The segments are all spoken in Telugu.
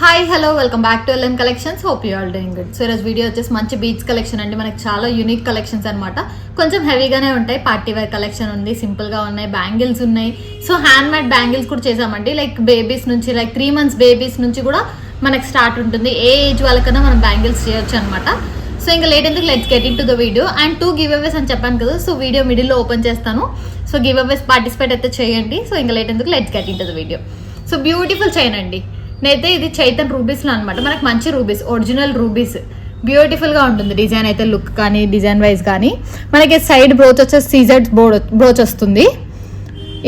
Hi hello welcome back to LN collections. Hope you all doing good. So ఈరోజు వీడియో వచ్చేసి మంచి బీచ్ కలెక్షన్ అండి. మనకి చాలా యూనిక్ కలెక్షన్స్ అనమాట. కొంచెం హెవీగానే ఉంటాయి. పార్టీ వేర్ కలెక్షన్ ఉంది, సింపుల్గా ఉన్నాయి, బ్యాంగిల్స్ ఉన్నాయి. సో హ్యాండ్ మేడ్ బ్యాంగిల్స్ కూడా చేసామండి. లైక్ బేబీస్ నుంచి, లైక్ 3 months బేబీస్ నుంచి కూడా మనకి స్టార్ట్ ఉంటుంది. ఏ ఏజ్ వాళ్ళకన్నా మనం బ్యాంగిల్స్ చేయొచ్చు అనమాట. సో ఇంకా లేట్ ఎందుకు, let's get into the video. And 2 giveaways అని చెప్పాను కదా, సో వీడియో మిడిల్లో ఓపెన్ చేస్తాను. సో గివ్ అవేస్ పార్టిసిపేట్ అయితే చేయండి. సో ఇంకా లేట్ ఎందుకు, let's get into the video. So beautiful chain అండి. నేనైతే ఇది చైతన్ రూబీస్లో అనమాట. మనకు మంచి రూబీస్, ఒరిజినల్ రూబీస్, బ్యూటిఫుల్గా ఉంటుంది డిజైన్ అయితే. లుక్ కానీ డిజైన్ వైజ్ కానీ మనకి సైడ్ బ్రోచ్ వచ్చేసి సీజెడ్ బ్రోచ్ వస్తుంది.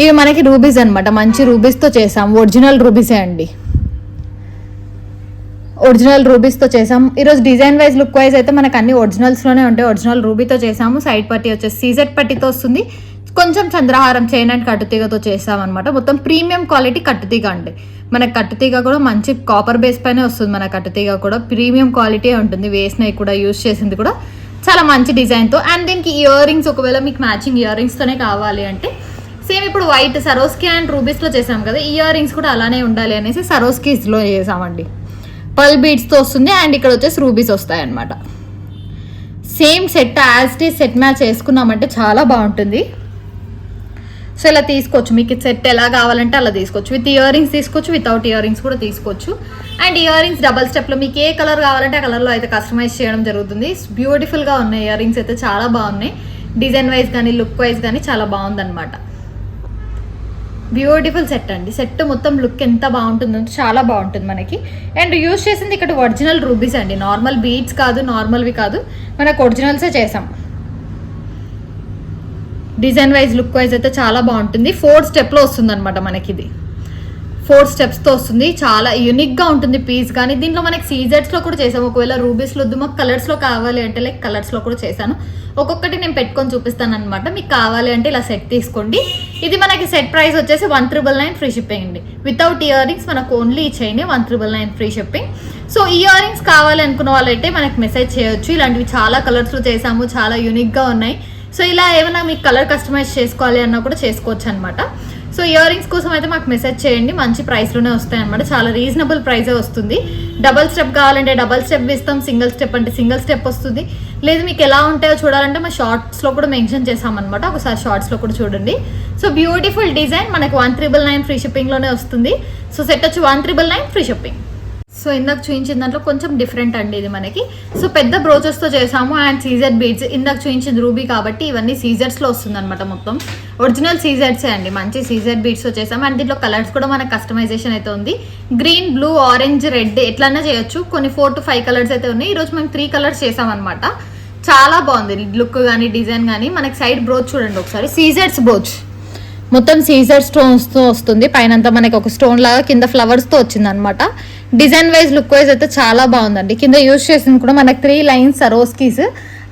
ఇవి మనకి రూబీస్ అనమాట. మంచి రూబీస్తో చేసాం, ఒరిజినల్ రూబీసే అండి. ఒరిజినల్ రూబీస్తో చేసాం. ఈరోజు డిజైన్ వైజ్, లుక్ వైజ్ అయితే మనకు అన్ని ఒరిజినల్స్లోనే ఉంటాయి. ఒరిజినల్ రూబీతో చేసాము. సైడ్ పట్టీ వచ్చేసి సీజెడ్ పట్టీతో వస్తుంది. కొంచెం చంద్రహారం చైన్ అండ్ కట్టుతీగతో చేసామన్నమాట. మొత్తం ప్రీమియం క్వాలిటీ కట్టుతీగ అండి. మనకు కట్టుతీగ కూడా మంచి కాపర్ బేస్ పైనే వస్తుంది. మన కట్టుతీగ కూడా ప్రీమియం క్వాలిటీ ఉంటుంది. వేసినవి కూడా, యూజ్ చేసింది కూడా చాలా మంచి డిజైన్తో. అండ్ దీనికి ఇయర్ రింగ్స్, ఒకవేళ మీకు మ్యాచింగ్ ఇయర్ రింగ్స్తోనే కావాలి అంటే సేమ్ ఇప్పుడు వైట్ సరోస్కి అండ్ రూబీస్లో చేసాం కదా, ఇయర్ రింగ్స్ కూడా అలానే ఉండాలి అనేసి సరోస్కీస్లో చేసామండి. పల్ బీడ్స్తో వస్తుంది. అండ్ ఇక్కడ వచ్చేసి రూబీస్ వస్తాయి అన్నమాట. Same set as it is set match చేసుకున్నామంటే చాలా బాగుంటుంది. సో ఇలా తీసుకోవచ్చు, మీకు సెట్ ఎలా కావాలంటే అలా తీసుకోవచ్చు. విత్ ఇయర్ రింగ్స్ తీసుకోవచ్చు, వితౌట్ ఇయర్ రింగ్స్ కూడా తీసుకోవచ్చు. అండ్ ఇయర్ రింగ్స్ డబల్ స్టెప్లో మీకు ఏ కలర్ కావాలంటే ఆ కలర్లో అయితే కస్టమైజ్ చేయడం జరుగుతుంది. బ్యూటిఫుల్గా ఉన్నాయి ఇయర్ రింగ్స్ అయితే, చాలా బాగున్నాయి. డిజైన్ వైజ్ కానీ లుక్ వైజ్ కానీ చాలా బాగుందన్నమాట. బ్యూటిఫుల్ సెట్ అండి. సెట్ మొత్తం లుక్ ఎంత బాగుంటుందంటే చాలా బాగుంటుంది మనకి. అండ్ యూజ్ చేసింది ఇక్కడ ఒరిజినల్ రూబీస్ అండి. నార్మల్ బీడ్స్ కాదు, నార్మల్వి కాదు, మనకు ఒరిజినల్సే చేసాం. డిజైన్ వైజ్, లుక్ వైజ్ అయితే చాలా బాగుంటుంది. 4 స్టెప్లో వస్తుంది అనమాట మనకి. ఇది 4 స్టెప్స్తో వస్తుంది. చాలా యూనిక్గా ఉంటుంది పీస్. కానీ దీంట్లో మనకి సీజెడ్స్లో కూడా చేసాము. ఒకవేళ రూబీస్లో వద్దు, మాకు కలర్స్లో కావాలి అంటే లైక్ కలర్స్లో కూడా చేశాను. ఒక్కొక్కటి నేను పెట్టుకొని చూపిస్తాను అనమాట. మీకు కావాలి అంటే ఇలా సెట్ తీసుకోండి. ఇది మనకి సెట్ ప్రైస్ వచ్చేసి 1,999 ఫ్రీ షిప్పింగ్ అండి. వితౌట్ ఇయర్ రింగ్స్ మనకు ఓన్లీ ఈ chain 1,999 free shipping. So ear rings కావాలి అనుకున్న వాళ్ళైతే మనకి మెసేజ్ చేయొచ్చు. ఇలాంటివి చాలా కలర్స్లో చేసాము, చాలా యూనిక్గా ఉన్నాయి. సో ఇలా ఏమైనా మీకు కలర్ కస్టమైజ్ చేసుకోవాలి అన్నా కూడా చేసుకోవచ్చు అనమాట. సో ఇయర్ రింగ్స్ కోసం అయితే మాకు మెసేజ్ చేయండి. మంచి ప్రైస్లోనే వస్తాయి అనమాట. చాలా రీజనబుల్ ప్రైజే వస్తుంది. డబల్ స్టెప్ కావాలంటే డబల్ స్టెప్ ఇస్తాం, సింగిల్ స్టెప్ అంటే సింగిల్ స్టెప్ వస్తుంది. లేదు మీకు ఎలా ఉంటాయో చూడాలంటే మా షార్ట్స్లో కూడా మెన్షన్ చేసామన్నమాట. ఒకసారి షార్ట్స్లో కూడా చూడండి. సో బ్యూటిఫుల్ డిజైన్ మనకి 1,999 ఫ్రీ షిప్పింగ్లోనే వస్తుంది. సో సెట్ వచ్చి 1,999 ఫ్రీ షిప్పింగ్. సో ఇందాక చూపించిన దాంట్లో కొంచెం డిఫరెంట్ అండి ఇది మనకి. సో పెద్ద బ్రోచెస్తో చేసాము. అండ్ సీజెడ్ బీడ్స్, ఇందాక చూపించింది రూబీ కాబట్టి ఇవన్నీ సీజెడ్స్లో వస్తుంది అనమాట. మొత్తం ఒరిజినల్ సీజెడ్సే అండి. మంచి సీజెడ్ బీడ్స్తో చేసాము. అండ్ దీంట్లో కలర్స్ కూడా మనకు కస్టమైజేషన్ అయితే ఉంది. గ్రీన్, బ్లూ, ఆరెంజ్, రెడ్ ఎట్లన్నా చేయొచ్చు. కొన్ని 4 to 5 కలర్స్ అయితే ఉన్నాయి. ఈరోజు మేము 3 కలర్స్ చేసామన్నమాట. చాలా బాగుంది లుక్ కానీ డిజైన్ కానీ. మనకి సైడ్ బ్రోచ్ చూడండి ఒకసారి. సీజెడ్స్ బ్రోచ్ మొత్తం సీజర్ స్టోన్స్తో వస్తుంది. పైనంతా మనకి ఒక స్టోన్ లాగా, కింద ఫ్లవర్స్తో వచ్చింది అనమాట. డిజైన్ వైజ్, లుక్ వైజ్ అయితే చాలా బాగుందండి. కింద యూజ్ చేసింది కూడా మనకి 3 lines సరోస్కీస్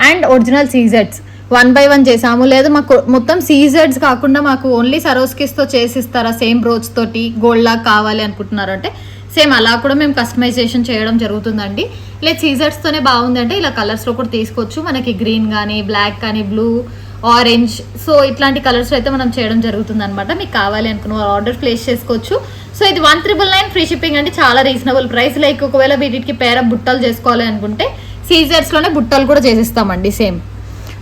అండ్ ఒరిజినల్ సీజెడ్స్ 1 by 1 చేసాము. లేదా మాకు మొత్తం సీజెడ్స్ కాకుండా మాకు ఓన్లీ సరోస్కీస్తో చేసిస్తారా సేమ్ బ్రోచ్ తోటి, గోల్డ్ లాగా కావాలి అనుకుంటున్నారు అంటే సేమ్ అలా కూడా మేము కస్టమైజేషన్ చేయడం జరుగుతుందండి. లేదు సీజెడ్స్తోనే బాగుంది అంటే ఇలా కలర్స్లో కూడా తీసుకోవచ్చు. మనకి గ్రీన్ కానీ, బ్లాక్ కానీ, బ్లూ, ఆరెంజ్, సో ఇట్లాంటి కలర్స్ అయితే మనం చేయడం జరుగుతుంది అనమాట. మీకు కావాలి అనుకున్న ఆర్డర్ ప్లేస్ చేసుకోవచ్చు. సో ఇది 1,999 ఫ్రీ షిప్పింగ్ అంటే చాలా రీజనబుల్ ప్రైస్. లైక్ ఒకవేళ వీటికి పేర బుట్టలు చేసుకోవాలి అనుకుంటే సీజర్స్లోనే బుట్టలు కూడా చేసిస్తామండి సేమ్.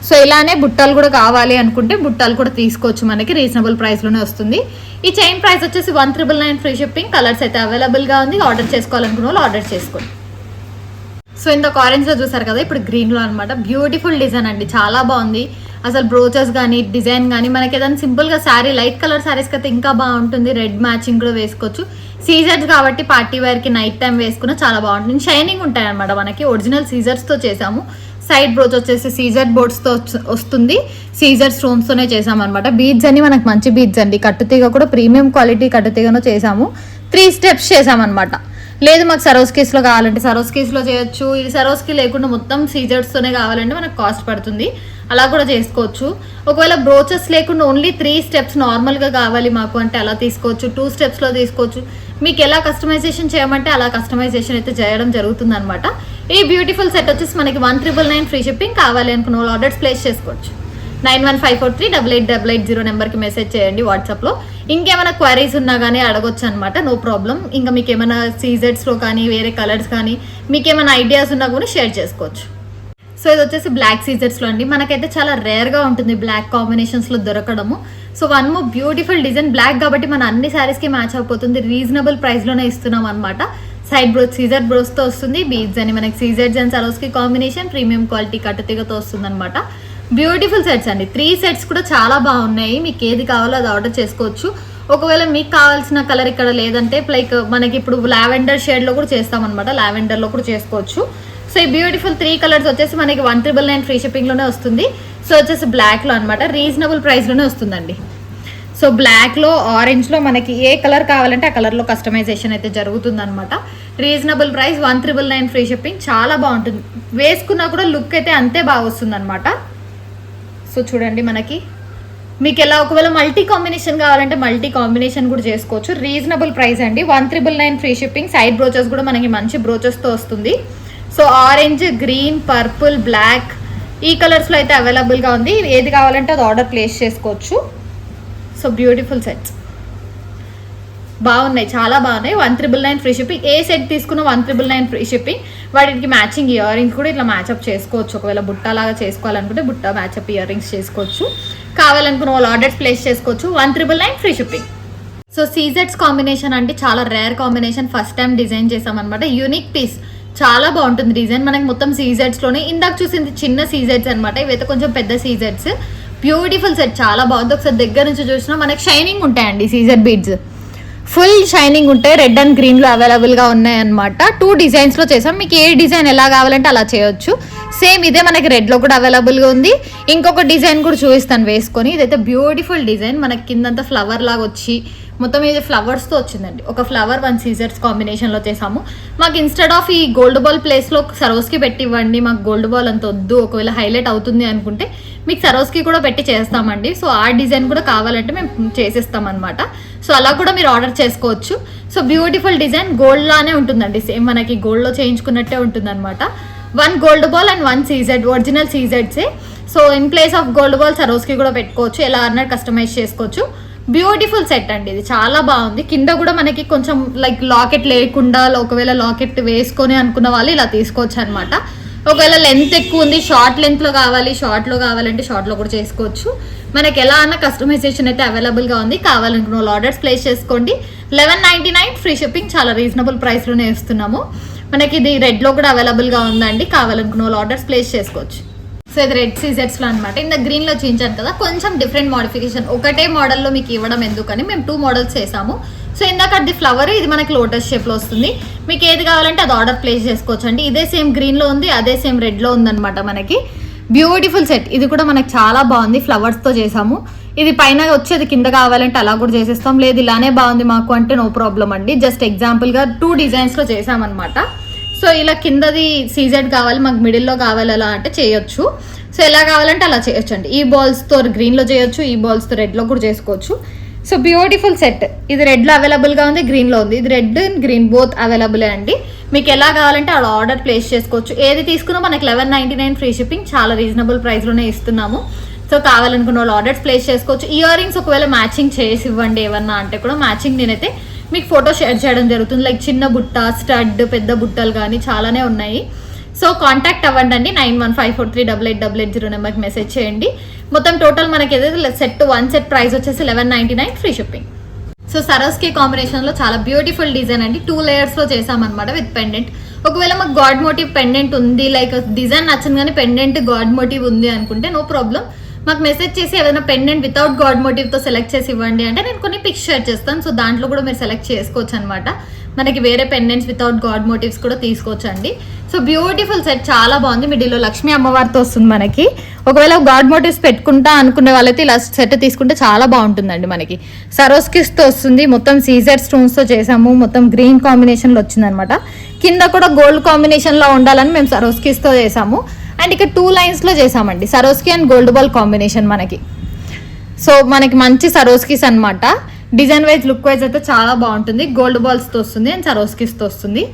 సో ఇలానే బుట్టలు కూడా కావాలి అనుకుంటే బుట్టలు కూడా తీసుకోవచ్చు. మనకి రీజనబుల్ ప్రైస్లోనే వస్తుంది. ఈ చైన్ ప్రైస్ వచ్చేసి 1,999 ఫ్రీ షిప్పింగ్. కలర్స్ అయితే అవైలబుల్గా ఉంది. ఆర్డర్ చేసుకోవాలనుకున్న వాళ్ళు ఆర్డర్ చేసుకోండి. సో ఇందాక ఆరెంజ్లో చూసారు కదా, ఇప్పుడు గ్రీన్లో అనమాట. బ్యూటిఫుల్ డిజైన్ అండి, చాలా బాగుంది. అసలు బ్రోచెస్ కానీ, డిజైన్ కానీ మనకి ఏదైనా సింపుల్గా శారీ, లైట్ కలర్ శారీస్కి అయితే ఇంకా బాగుంటుంది. రెడ్ మ్యాచింగ్ కూడా వేసుకోవచ్చు. సీజర్స్ కాబట్టి పార్టీ వేర్కి నైట్ టైం వేసుకున్నా చాలా బాగుంటుంది. షైనింగ్ ఉంటాయి అనమాట. మనకి ఒరిజినల్ సీజర్స్తో చేసాము. సైడ్ బ్రోచ్ వచ్చేసి సీజర్ బోర్డ్స్తో వస్తుంది. సీజర్ స్టోన్స్తోనే చేసామన్నమాట. బీడ్స్ అన్ని మనకు మంచి బీడ్స్ అండి. కట్టుతీగ కూడా ప్రీమియం క్వాలిటీ కట్టుతీగను చేసాము. 3 steps చేసామన్నమాట. లేదు మాకు సరోస్కీస్లో కావాలంటే సరోస్కీస్లో చేయొచ్చు. ఇది సరోస్కీ లేకుండా మొత్తం సీజర్స్తోనే కావాలంటే మనకు కాస్ట్ పడుతుంది. అలా కూడా చేసుకోవచ్చు. ఒకవేళ బ్రోచెస్ లేకుండా ఓన్లీ 3 steps నార్మల్గా కావాలి మాకు అంటే అలా తీసుకోవచ్చు. 2 stepsలో తీసుకోవచ్చు. మీకు ఎలా కస్టమైజేషన్ చేయమంటే అలా కస్టమైజేషన్ అయితే చేయడం జరుగుతుంది అనమాట. ఈ బ్యూటిఫుల్ సెట్ వచ్చేసి మనకి 1,999 ఫ్రీ షిప్పింగ్. కావాలి అనుకున్న వాళ్ళు ఆర్డర్స్ ప్లేస్ చేసుకోవచ్చు. 9154388880 నెంబర్కి మెసేజ్ చేయండి వాట్సాప్లో. ఇంకేమైనా క్వైరీస్ ఉన్నా కానీ అడగొచ్చు అనమాట, నో ప్రాబ్లం. ఇంకా మీకు ఏమైనా సీజెడ్స్లో కానీ వేరే కలర్స్ కానీ మీకు ఏమైనా ఐడియాస్ ఉన్నా కూడా షేర్ చేసుకోవచ్చు. సో ఇది వచ్చేసి బ్లాక్ సీజెడ్స్లో అండి. మనకైతే చాలా రేర్గా ఉంటుంది బ్లాక్ కాంబినేషన్స్లో దొరకడము. So one more beautiful design, black కాబట్టి మన అన్ని శారీస్కి మ్యాచ్ అయిపోతుంది. రీజనబుల్ ప్రైస్లోనే ఇస్తున్నాం అనమాట. సైడ్ బ్రోచ్ సీజెడ్ బ్రోస్తో వస్తుంది. బీడ్స్ అని మనకి సీజెడ్స్ and Swarovski combination, premium quality కట్టుతీగతో వస్తుంది అనమాట. బ్యూటిఫుల్ సెట్స్ అండి. 3 సెట్స్ కూడా చాలా బాగున్నాయి. మీకు ఏది కావాలో అది ఆర్డర్ చేసుకోవచ్చు. ఒకవేళ మీకు కావాల్సిన కలర్ ఇక్కడ లేదంటే లైక్ మనకి ఇప్పుడు లావెండర్ షేడ్లో కూడా చేస్తామన్నమాట, లావెండర్లో కూడా చేసుకోవచ్చు. సో ఈ బ్యూటిఫుల్ 3 కలర్స్ వచ్చేసి మనకి 1999 ఫ్రీ షిప్పింగ్లోనే వస్తుంది. సో వచ్చేసి బ్లాక్లో అనమాట, రీజనబుల్ ప్రైస్లోనే వస్తుందండి. సో బ్లాక్లో, ఆరెంజ్లో మనకి ఏ కలర్ కావాలంటే ఆ కలర్లో కస్టమైజేషన్ అయితే జరుగుతుంది అనమాట. Reasonable price, 1999 free shipping. చాలా బాగుంటుంది, వేసుకున్నా కూడా లుక్ అయితే అంతే బాగా వస్తుంది అనమాట. సో చూడండి, మనకి మీకు ఎలా ఒకవేళ మల్టీ కాంబినేషన్ కావాలంటే మల్టీ కాంబినేషన్ కూడా చేసుకోవచ్చు. రీజనబుల్ ప్రైస్ అండి, 1999 ఫ్రీ షిప్పింగ్. సైడ్ బ్రోచెస్ కూడా మనకి మంచి బ్రోచెస్తో వస్తుంది. So orange, green, purple, black ఈ కలర్స్లో అయితే అవైలబుల్గా ఉంది. ఏది కావాలంటే అది ఆర్డర్ ప్లేస్ చేసుకోవచ్చు. సో బ్యూటిఫుల్ సెట్స్ బాగున్నాయి, చాలా బాగున్నాయి. 1999 ఫ్రీ షిప్పింగ్. ఏ సెట్ తీసుకున్న 1999 ఫ్రీ షిప్పింగ్. వాటికి మ్యాచింగ్ ఇయర్ రింగ్స్ కూడా ఇట్లా మ్యాచ్అప్ చేసుకోవచ్చు. ఒకవేళ బుట్టలాగా చేసుకోవాలనుకుంటే బుట్ట మ్యాచ్అప్ ఇయర్ రింగ్స్ చేసుకోవచ్చు. కావాలనుకున్న వాళ్ళు ఆర్డర్స్ ప్లేస్ చేసుకోవచ్చు. 1999 ఫ్రీ షిప్పింగ్. సో సీజెడ్స్ కాంబినేషన్ అంటే చాలా rare combination, first time design చేసామన్నమాట. యూనిక్ పీస్, చాలా బాగుంటుంది డిజైన్. మనకి మొత్తం సీజెడ్స్లోనే ఇందాక చూసింది చిన్న సీజెడ్స్ అనమాట, ఇవైతే కొంచెం పెద్ద సీజెడ్స్. బ్యూటిఫుల్ సెట్, చాలా బాగుంది. ఒకసారి దగ్గర నుంచి చూసినా మనకి షైనింగ్ ఉంటాయండి సీజెడ్ బీడ్స్, ఫుల్ షైనింగ్ ఉంటాయి. రెడ్ అండ్ గ్రీన్లో అవైలబుల్గా ఉన్నాయన్నమాట. 2 డిజైన్స్లో చేసాం. మీకు ఏ డిజైన్ ఎలా కావాలంటే అలా చేయొచ్చు. సేమ్ ఇదే మనకి రెడ్లో కూడా అవైలబుల్గా ఉంది. ఇంకొక డిజైన్ కూడా చూపిస్తాను వేసుకొని. ఇదైతే బ్యూటిఫుల్ డిజైన్, మనకి కిందంతా ఫ్లవర్ లాగా వచ్చి మొత్తం ఇది ఫ్లవర్స్తో వచ్చిందండి. ఒక ఫ్లవర్ 1 సీజర్స్ కాంబినేషన్లో చేసాము. మాకు ఇన్స్టెడ్ ఆఫ్ ఈ గోల్డ్ బాల్ ప్లేస్లో సరోస్కి పెట్టి ఇవ్వండి, మాకు గోల్డ్ బాల్ అంత వద్దు, ఒకవేళ హైలైట్ అవుతుంది అనుకుంటే మీకు సరోస్కి కూడా పెట్టి చేస్తామండి. సో ఆ డిజైన్ కూడా కావాలంటే మేము చేసేస్తామన్నమాట. సో అలా కూడా మీరు ఆర్డర్ చేసుకోవచ్చు. సో బ్యూటిఫుల్ డిజైన్, గోల్డ్ లానే ఉంటుందండి, సేమ్ మనకి గోల్డ్లో చేయించుకున్నట్టే ఉంటుందన్నమాట. 1 gold ball and 1 CZ, original సీజెడ్సే. So in place of gold ball Swarovski కూడా పెట్టుకోవచ్చు, ఎలా అన్నట్టు కస్టమైజ్ చేసుకోవచ్చు. బ్యూటిఫుల్ సెట్ అండి, ఇది చాలా బాగుంది. కింద కూడా మనకి కొంచెం లైక్ లాకెట్ లేకుండా, ఒకవేళ లాకెట్ వేసుకొని అనుకున్న వాళ్ళు ఇలా తీసుకోవచ్చు అనమాట. ఒకవేళ లెంత్ ఎక్కువ ఉంది, షార్ట్ లెంత్లో కావాలి, షార్ట్లో కావాలంటే షార్ట్లో కూడా చేసుకోవచ్చు. మనకి ఎలా అన్న కస్టమైజేషన్ అయితే అవైలబుల్గా ఉంది. కావాలనుకున్న వాళ్ళు ఆర్డర్స్ ప్లేస్ చేసుకోండి. 1199 ఫ్రీ షిప్పింగ్, చాలా రీజనబుల్ ప్రైస్లోనే ఇస్తున్నాము. మనకి ఇది రెడ్లో కూడా అవైలబుల్గా ఉందండి. కావాలనుకున్న వాళ్ళు ఆర్డర్స్ ప్లేస్ చేసుకోవచ్చు. సో ఇది రెడ్ సీజెడ్స్లో అనమాట. ఇంత గ్రీన్లో చూపించాను కదా, కొంచెం డిఫరెంట్ మోడిఫికేషన్. ఒకటే మోడల్లో మీకు ఇవ్వడం ఎందుకని మేము 2 మోడల్స్ చేసాము. సో ఇందాక అది ఫ్లవర్, ఇది మనకి లోటస్ షేప్లో వస్తుంది. మీకు ఏది కావాలంటే అది ఆర్డర్ ప్లేస్ చేసుకోవచ్చు అండి. ఇదే సేమ్ గ్రీన్లో ఉంది, అదే సేమ్ రెడ్లో ఉందన్నమాట. మనకి బ్యూటిఫుల్ సెట్, ఇది కూడా మనకి చాలా బాగుంది. ఫ్లవర్స్తో చేసాము. ఇది పైన వచ్చేది కింద కావాలంటే అలా కూడా చేసేస్తాం, లేదు ఇలానే బాగుంది మాకు అంటే నో ప్రాబ్లం అండి. జస్ట్ ఎగ్జాంపుల్గా 2 డిజైన్స్లో చేసామన్నమాట. సో ఇలా కిందది సీజెడ్ కావాలి, మాకు మిడిల్లో కావాలి అలా అంటే చేయొచ్చు. సో ఎలా కావాలంటే అలా చేయొచ్చు అండి. ఈ బాల్స్తో గ్రీన్లో చేయొచ్చు, ఈ బాల్స్తో రెడ్లో కూడా చేసుకోవచ్చు. సో బ్యూటిఫుల్ సెట్, ఇది రెడ్లో అవైలబుల్గా ఉంది, గ్రీన్లో ఉంది. ఇది రెడ్ అండ్ గ్రీన్ బోత్ అవైలబులే అండి. మీకు ఎలా కావాలంటే అలా ఆర్డర్ ప్లేస్ చేసుకోవచ్చు. ఏది తీసుకున్నా మనకి 1199 ఫ్రీ షిప్పింగ్, చాలా రీజనబుల్ ప్రైస్లోనే ఇస్తున్నాము. సో కావాలనుకున్న వాళ్ళు ఆర్డర్స్ ప్లేస్ చేసుకోవచ్చు. ఇయర్ రింగ్స్ ఒకవేళ మ్యాచింగ్ చేసి ఇవ్వండి ఏమన్నా అంటే కూడా మ్యాచింగ్ నేనైతే మీకు ఫోటో షేర్ చేయడం జరుగుతుంది. లైక్ చిన్న బుట్ట, స్టడ్, పెద్ద బుట్టలు కానీ చాలానే ఉన్నాయి. సో కాంటాక్ట్ అవ్వండి అండి. 9154388880 నెంబర్కి మెసేజ్ చేయండి. మొత్తం టోటల్ మనకి ఏదైతే సెట్ 1 సెట్ ప్రైస్ వచ్చేసి 1199 ఫ్రీ షిప్పింగ్. సో సరోస్కి కాంబినేషన్లో చాలా బ్యూటిఫుల్ డిజైన్ అండి. 2 లేయర్స్లో చేసామన్నమాట విత్ పెండెంట్. ఒకవేళ మాకు గాడ్ మోటివ్ పెండెంట్ ఉంది, లైక్ డిజైన్ నచ్చింది కానీ పెండెంట్ గాడ్ మోటివ్ ఉంది అనుకుంటే నో ప్రాబ్లం, మాకు మెసేజ్ చేసి ఏదైనా పెండెంట్ వితౌట్ గాడ్ మోటివ్తో సెలెక్ట్ చేసి ఇవ్వండి అంటే నేను కొన్ని పిక్స్ షేర్ చేస్తాను. సో దాంట్లో కూడా మీరు సెలెక్ట్ చేసుకోవచ్చు అనమాట. మనకి వేరే పెండెంట్స్ వితౌట్ గాడ్ మోటివ్స్ కూడా తీసుకోవచ్చు అండి. సో బ్యూటిఫుల్ సెట్, చాలా బాగుంది. మిడిల్లో లక్ష్మీ అమ్మవారితో వస్తుంది మనకి. ఒకవేళ గాడ్ మోటివ్స్ పెట్టుకుంటా అనుకునే వాళ్ళైతే ఇలా సెట్ తీసుకుంటే చాలా బాగుంటుందండి. మనకి సరోస్కిస్తో వస్తుంది, మొత్తం సీజెడ్ స్టోన్స్తో చేసాము, మొత్తం గ్రీన్ కాంబినేషన్లో వచ్చిందనమాట. కింద కూడా గోల్డ్ కాంబినేషన్లో ఉండాలని మేము సరోస్కిస్తో చేసాము. అండ్ ఇక్కడ 2 లైన్స్లో చేసామండి, సరోస్కి అండ్ గోల్డ్ బాల్ కాంబినేషన్ మనకి. సో మనకి మంచి సరోస్కిస్ అనమాట. డిజైన్ వైజ్, లుక్ వైజ్ అయితే చాలా బాగుంటుంది. గోల్డ్ బాల్స్తో వస్తుంది అండ్ సరోస్కిస్తో వస్తుంది.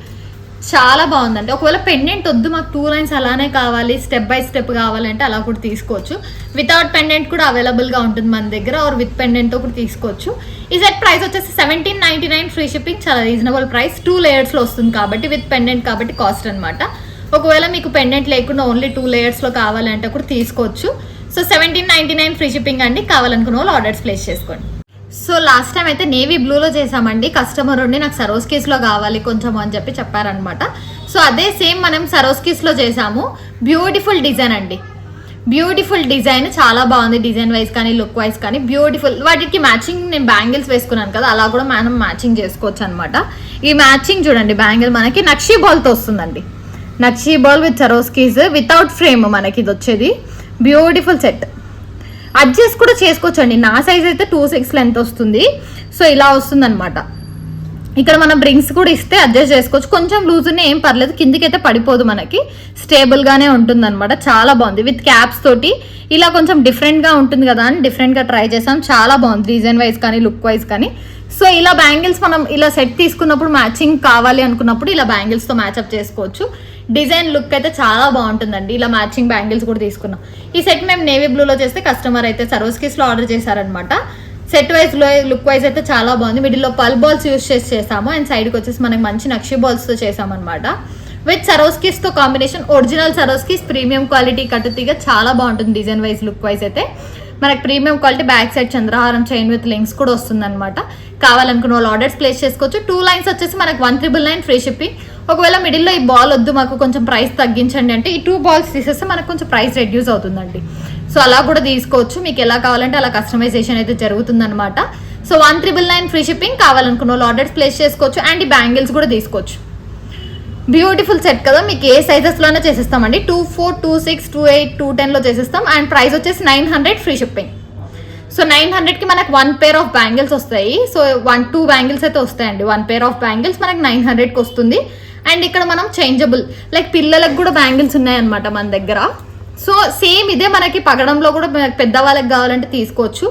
చాలా బాగుందండి. ఒకవేళ పెండెంట్ వద్దు మాకు 2 లైన్స్ అలానే కావాలి, స్టెప్ బై స్టెప్ కావాలంటే అలా కూడా తీసుకోవచ్చు. వితౌట్ పెండెంట్ కూడా అవైలబుల్గా ఉంటుంది మన దగ్గర, ఆర్ విత్ పెండెంట్తో కూడా తీసుకోవచ్చు. ఈ సెట్ ప్రైస్ వచ్చేసి 1799 ఫ్రీ షిప్పింగ్, చాలా రీజనబుల్ ప్రైస్. 2 లేయర్స్లో వస్తుంది కాబట్టి, విత్ పెండెంట్ కాబట్టి కాస్ట్ అనమాట. ఒకవేళ మీకు పెండెంట్ లేకుండా ఓన్లీ 2 లేయర్స్లో కావాలంటే కూడా తీసుకోవచ్చు. సో 1799 ఫ్రీ షిప్పింగ్ అండి. కావాలనుకున్న వాళ్ళు ఆర్డర్స్ ప్లేస్ చేసుకోండి. సో లాస్ట్ టైం అయితే నేవీ బ్లూలో చేసామండి. కస్టమర్ ఉండి నాకు సరోస్కీస్లో కావాలి కొంచెం అని చెప్పి చెప్పారనమాట. సో అదే సేమ్ మనం సరోస్కీస్లో చేసాము. బ్యూటిఫుల్ డిజైన్ అండి, బ్యూటిఫుల్ డిజైన్, చాలా బాగుంది. డిజైన్ వైజ్ కానీ లుక్ వైజ్ కానీ బ్యూటిఫుల్. వాటికి మ్యాచింగ్ నేను బ్యాంగిల్స్ వేసుకున్నాను కదా, అలా కూడా మనం మ్యాచింగ్ చేసుకోవచ్చు అనమాట. ఈ మ్యాచింగ్ చూడండి, బ్యాంగిల్ మనకి నక్షీ బాల్తో వస్తుందండి. నక్షీ ball with Swarovskis without frame మనకి ఇది వచ్చేది. Beautiful set. అడ్జస్ట్ కూడా చేసుకోవచ్చు అండి. నా సైజ్ అయితే 2.6 లెంత్ వస్తుంది. సో ఇలా వస్తుంది అనమాట. ఇక్కడ మనం బ్రింగ్స్ కూడా ఇస్తే అడ్జస్ట్ చేసుకోవచ్చు. కొంచెం లూజ్ ఉన్న ఏం పర్లేదు, కిందికైతే పడిపోదు, మనకి స్టేబుల్గానే ఉంటుంది అనమాట. చాలా బాగుంది. విత్ క్యాప్స్ తోటి ఇలా కొంచెం డిఫరెంట్గా ఉంటుంది కదా అని డిఫరెంట్గా ట్రై చేసాం. చాలా బాగుంది డిజైన్ వైజ్ కానీ లుక్ వైజ్ కానీ. సో ఇలా బ్యాంగిల్స్ మనం ఇలా సెట్ తీసుకున్నప్పుడు మ్యాచింగ్ కావాలి అనుకున్నప్పుడు ఇలా బ్యాంగిల్స్తో మ్యాచ్అప్ చేసుకోవచ్చు. డిజైన్ లుక్ అయితే చాలా బాగుంటుందండి. ఇలా మ్యాచింగ్ బ్యాంగిల్స్ కూడా తీసుకున్నాం. ఈ సెట్ మేము నేవీ బ్లూలో చేస్తే కస్టమర్ అయితే సరోస్కీస్లో ఆర్డర్ చేశారనమాట. సెట్ వైజ్లో లుక్ వైజ్ అయితే చాలా బాగుంది. మిడిల్లో పల్ బాల్స్ యూస్ చేసాము, అండ్ సైడ్కి వచ్చేసి మనకి మంచి నక్షి బాల్స్తో చేసామన్నమాట. విత్ సరోస్కీస్తో combination. Original Swarovskis, premium quality కట్టుతీగా చాలా బాగుంటుంది. డిజైన్ వైజ్ లుక్ వైజ్ అయితే మనకి ప్రీమియం క్వాలిటీ. బ్యాక్ సైడ్ చంద్రహారం చైన్ విత్ లింక్స్ కూడా వస్తుందన్నమాట. కావాలనుకున్న వాళ్ళు ఆర్డర్స్ ప్లేస్ చేసుకోవచ్చు. 2 లైన్స్ వచ్చేసి మనకి 1999 ఫ్రీ షిప్పింగ్. ఒకవేళ మిడిల్లో ఈ బాల్ వద్దు మాకు కొంచెం ప్రైస్ తగ్గించండి అంటే ఈ 2 బాల్స్ తీసేస్తే మనకు కొంచెం ప్రైస్ రెడ్యూస్ అవుతుందండి. సో అలా కూడా తీసుకోవచ్చు. మీకు ఎలా కావాలంటే అలా కస్టమైజేషన్ అయితే జరుగుతుందన్నమాట. So 1999 free shipping. కావాలనుకున్న వాళ్ళు ఆర్డర్స్ ప్లేస్ చేసుకోవచ్చు. అండ్ ఈ బ్యాంగిల్స్ కూడా తీసుకోవచ్చు. బ్యూటిఫుల్ సెట్ కదా, మీకు ఏ సైజెస్లోనే చేసేస్తామండి. 24, 26, 28, 210లో చేసేస్తాం. అండ్ ప్రైస్ వచ్చేసి 900 ఫ్రీ షిప్పింగ్. సో 900కి మనకు 1 పేర్ ఆఫ్ బ్యాంగిల్స్ వస్తాయి. సో 2 బ్యాంగిల్స్ అయితే వస్తాయండి. 1 పేర్ ఆఫ్ బ్యాంగిల్స్ మనకి 900కి వస్తుంది. అండ్ ఇక్కడ మనం చేంజబుల్, లైక్ పిల్లలకు కూడా బ్యాంగిల్స్ ఉన్నాయన్నమాట మన దగ్గర. సో సేమ్ ఇదే మనకి పగడంలో కూడా పెద్దవాళ్ళకి కావాలంటే తీసుకోవచ్చు.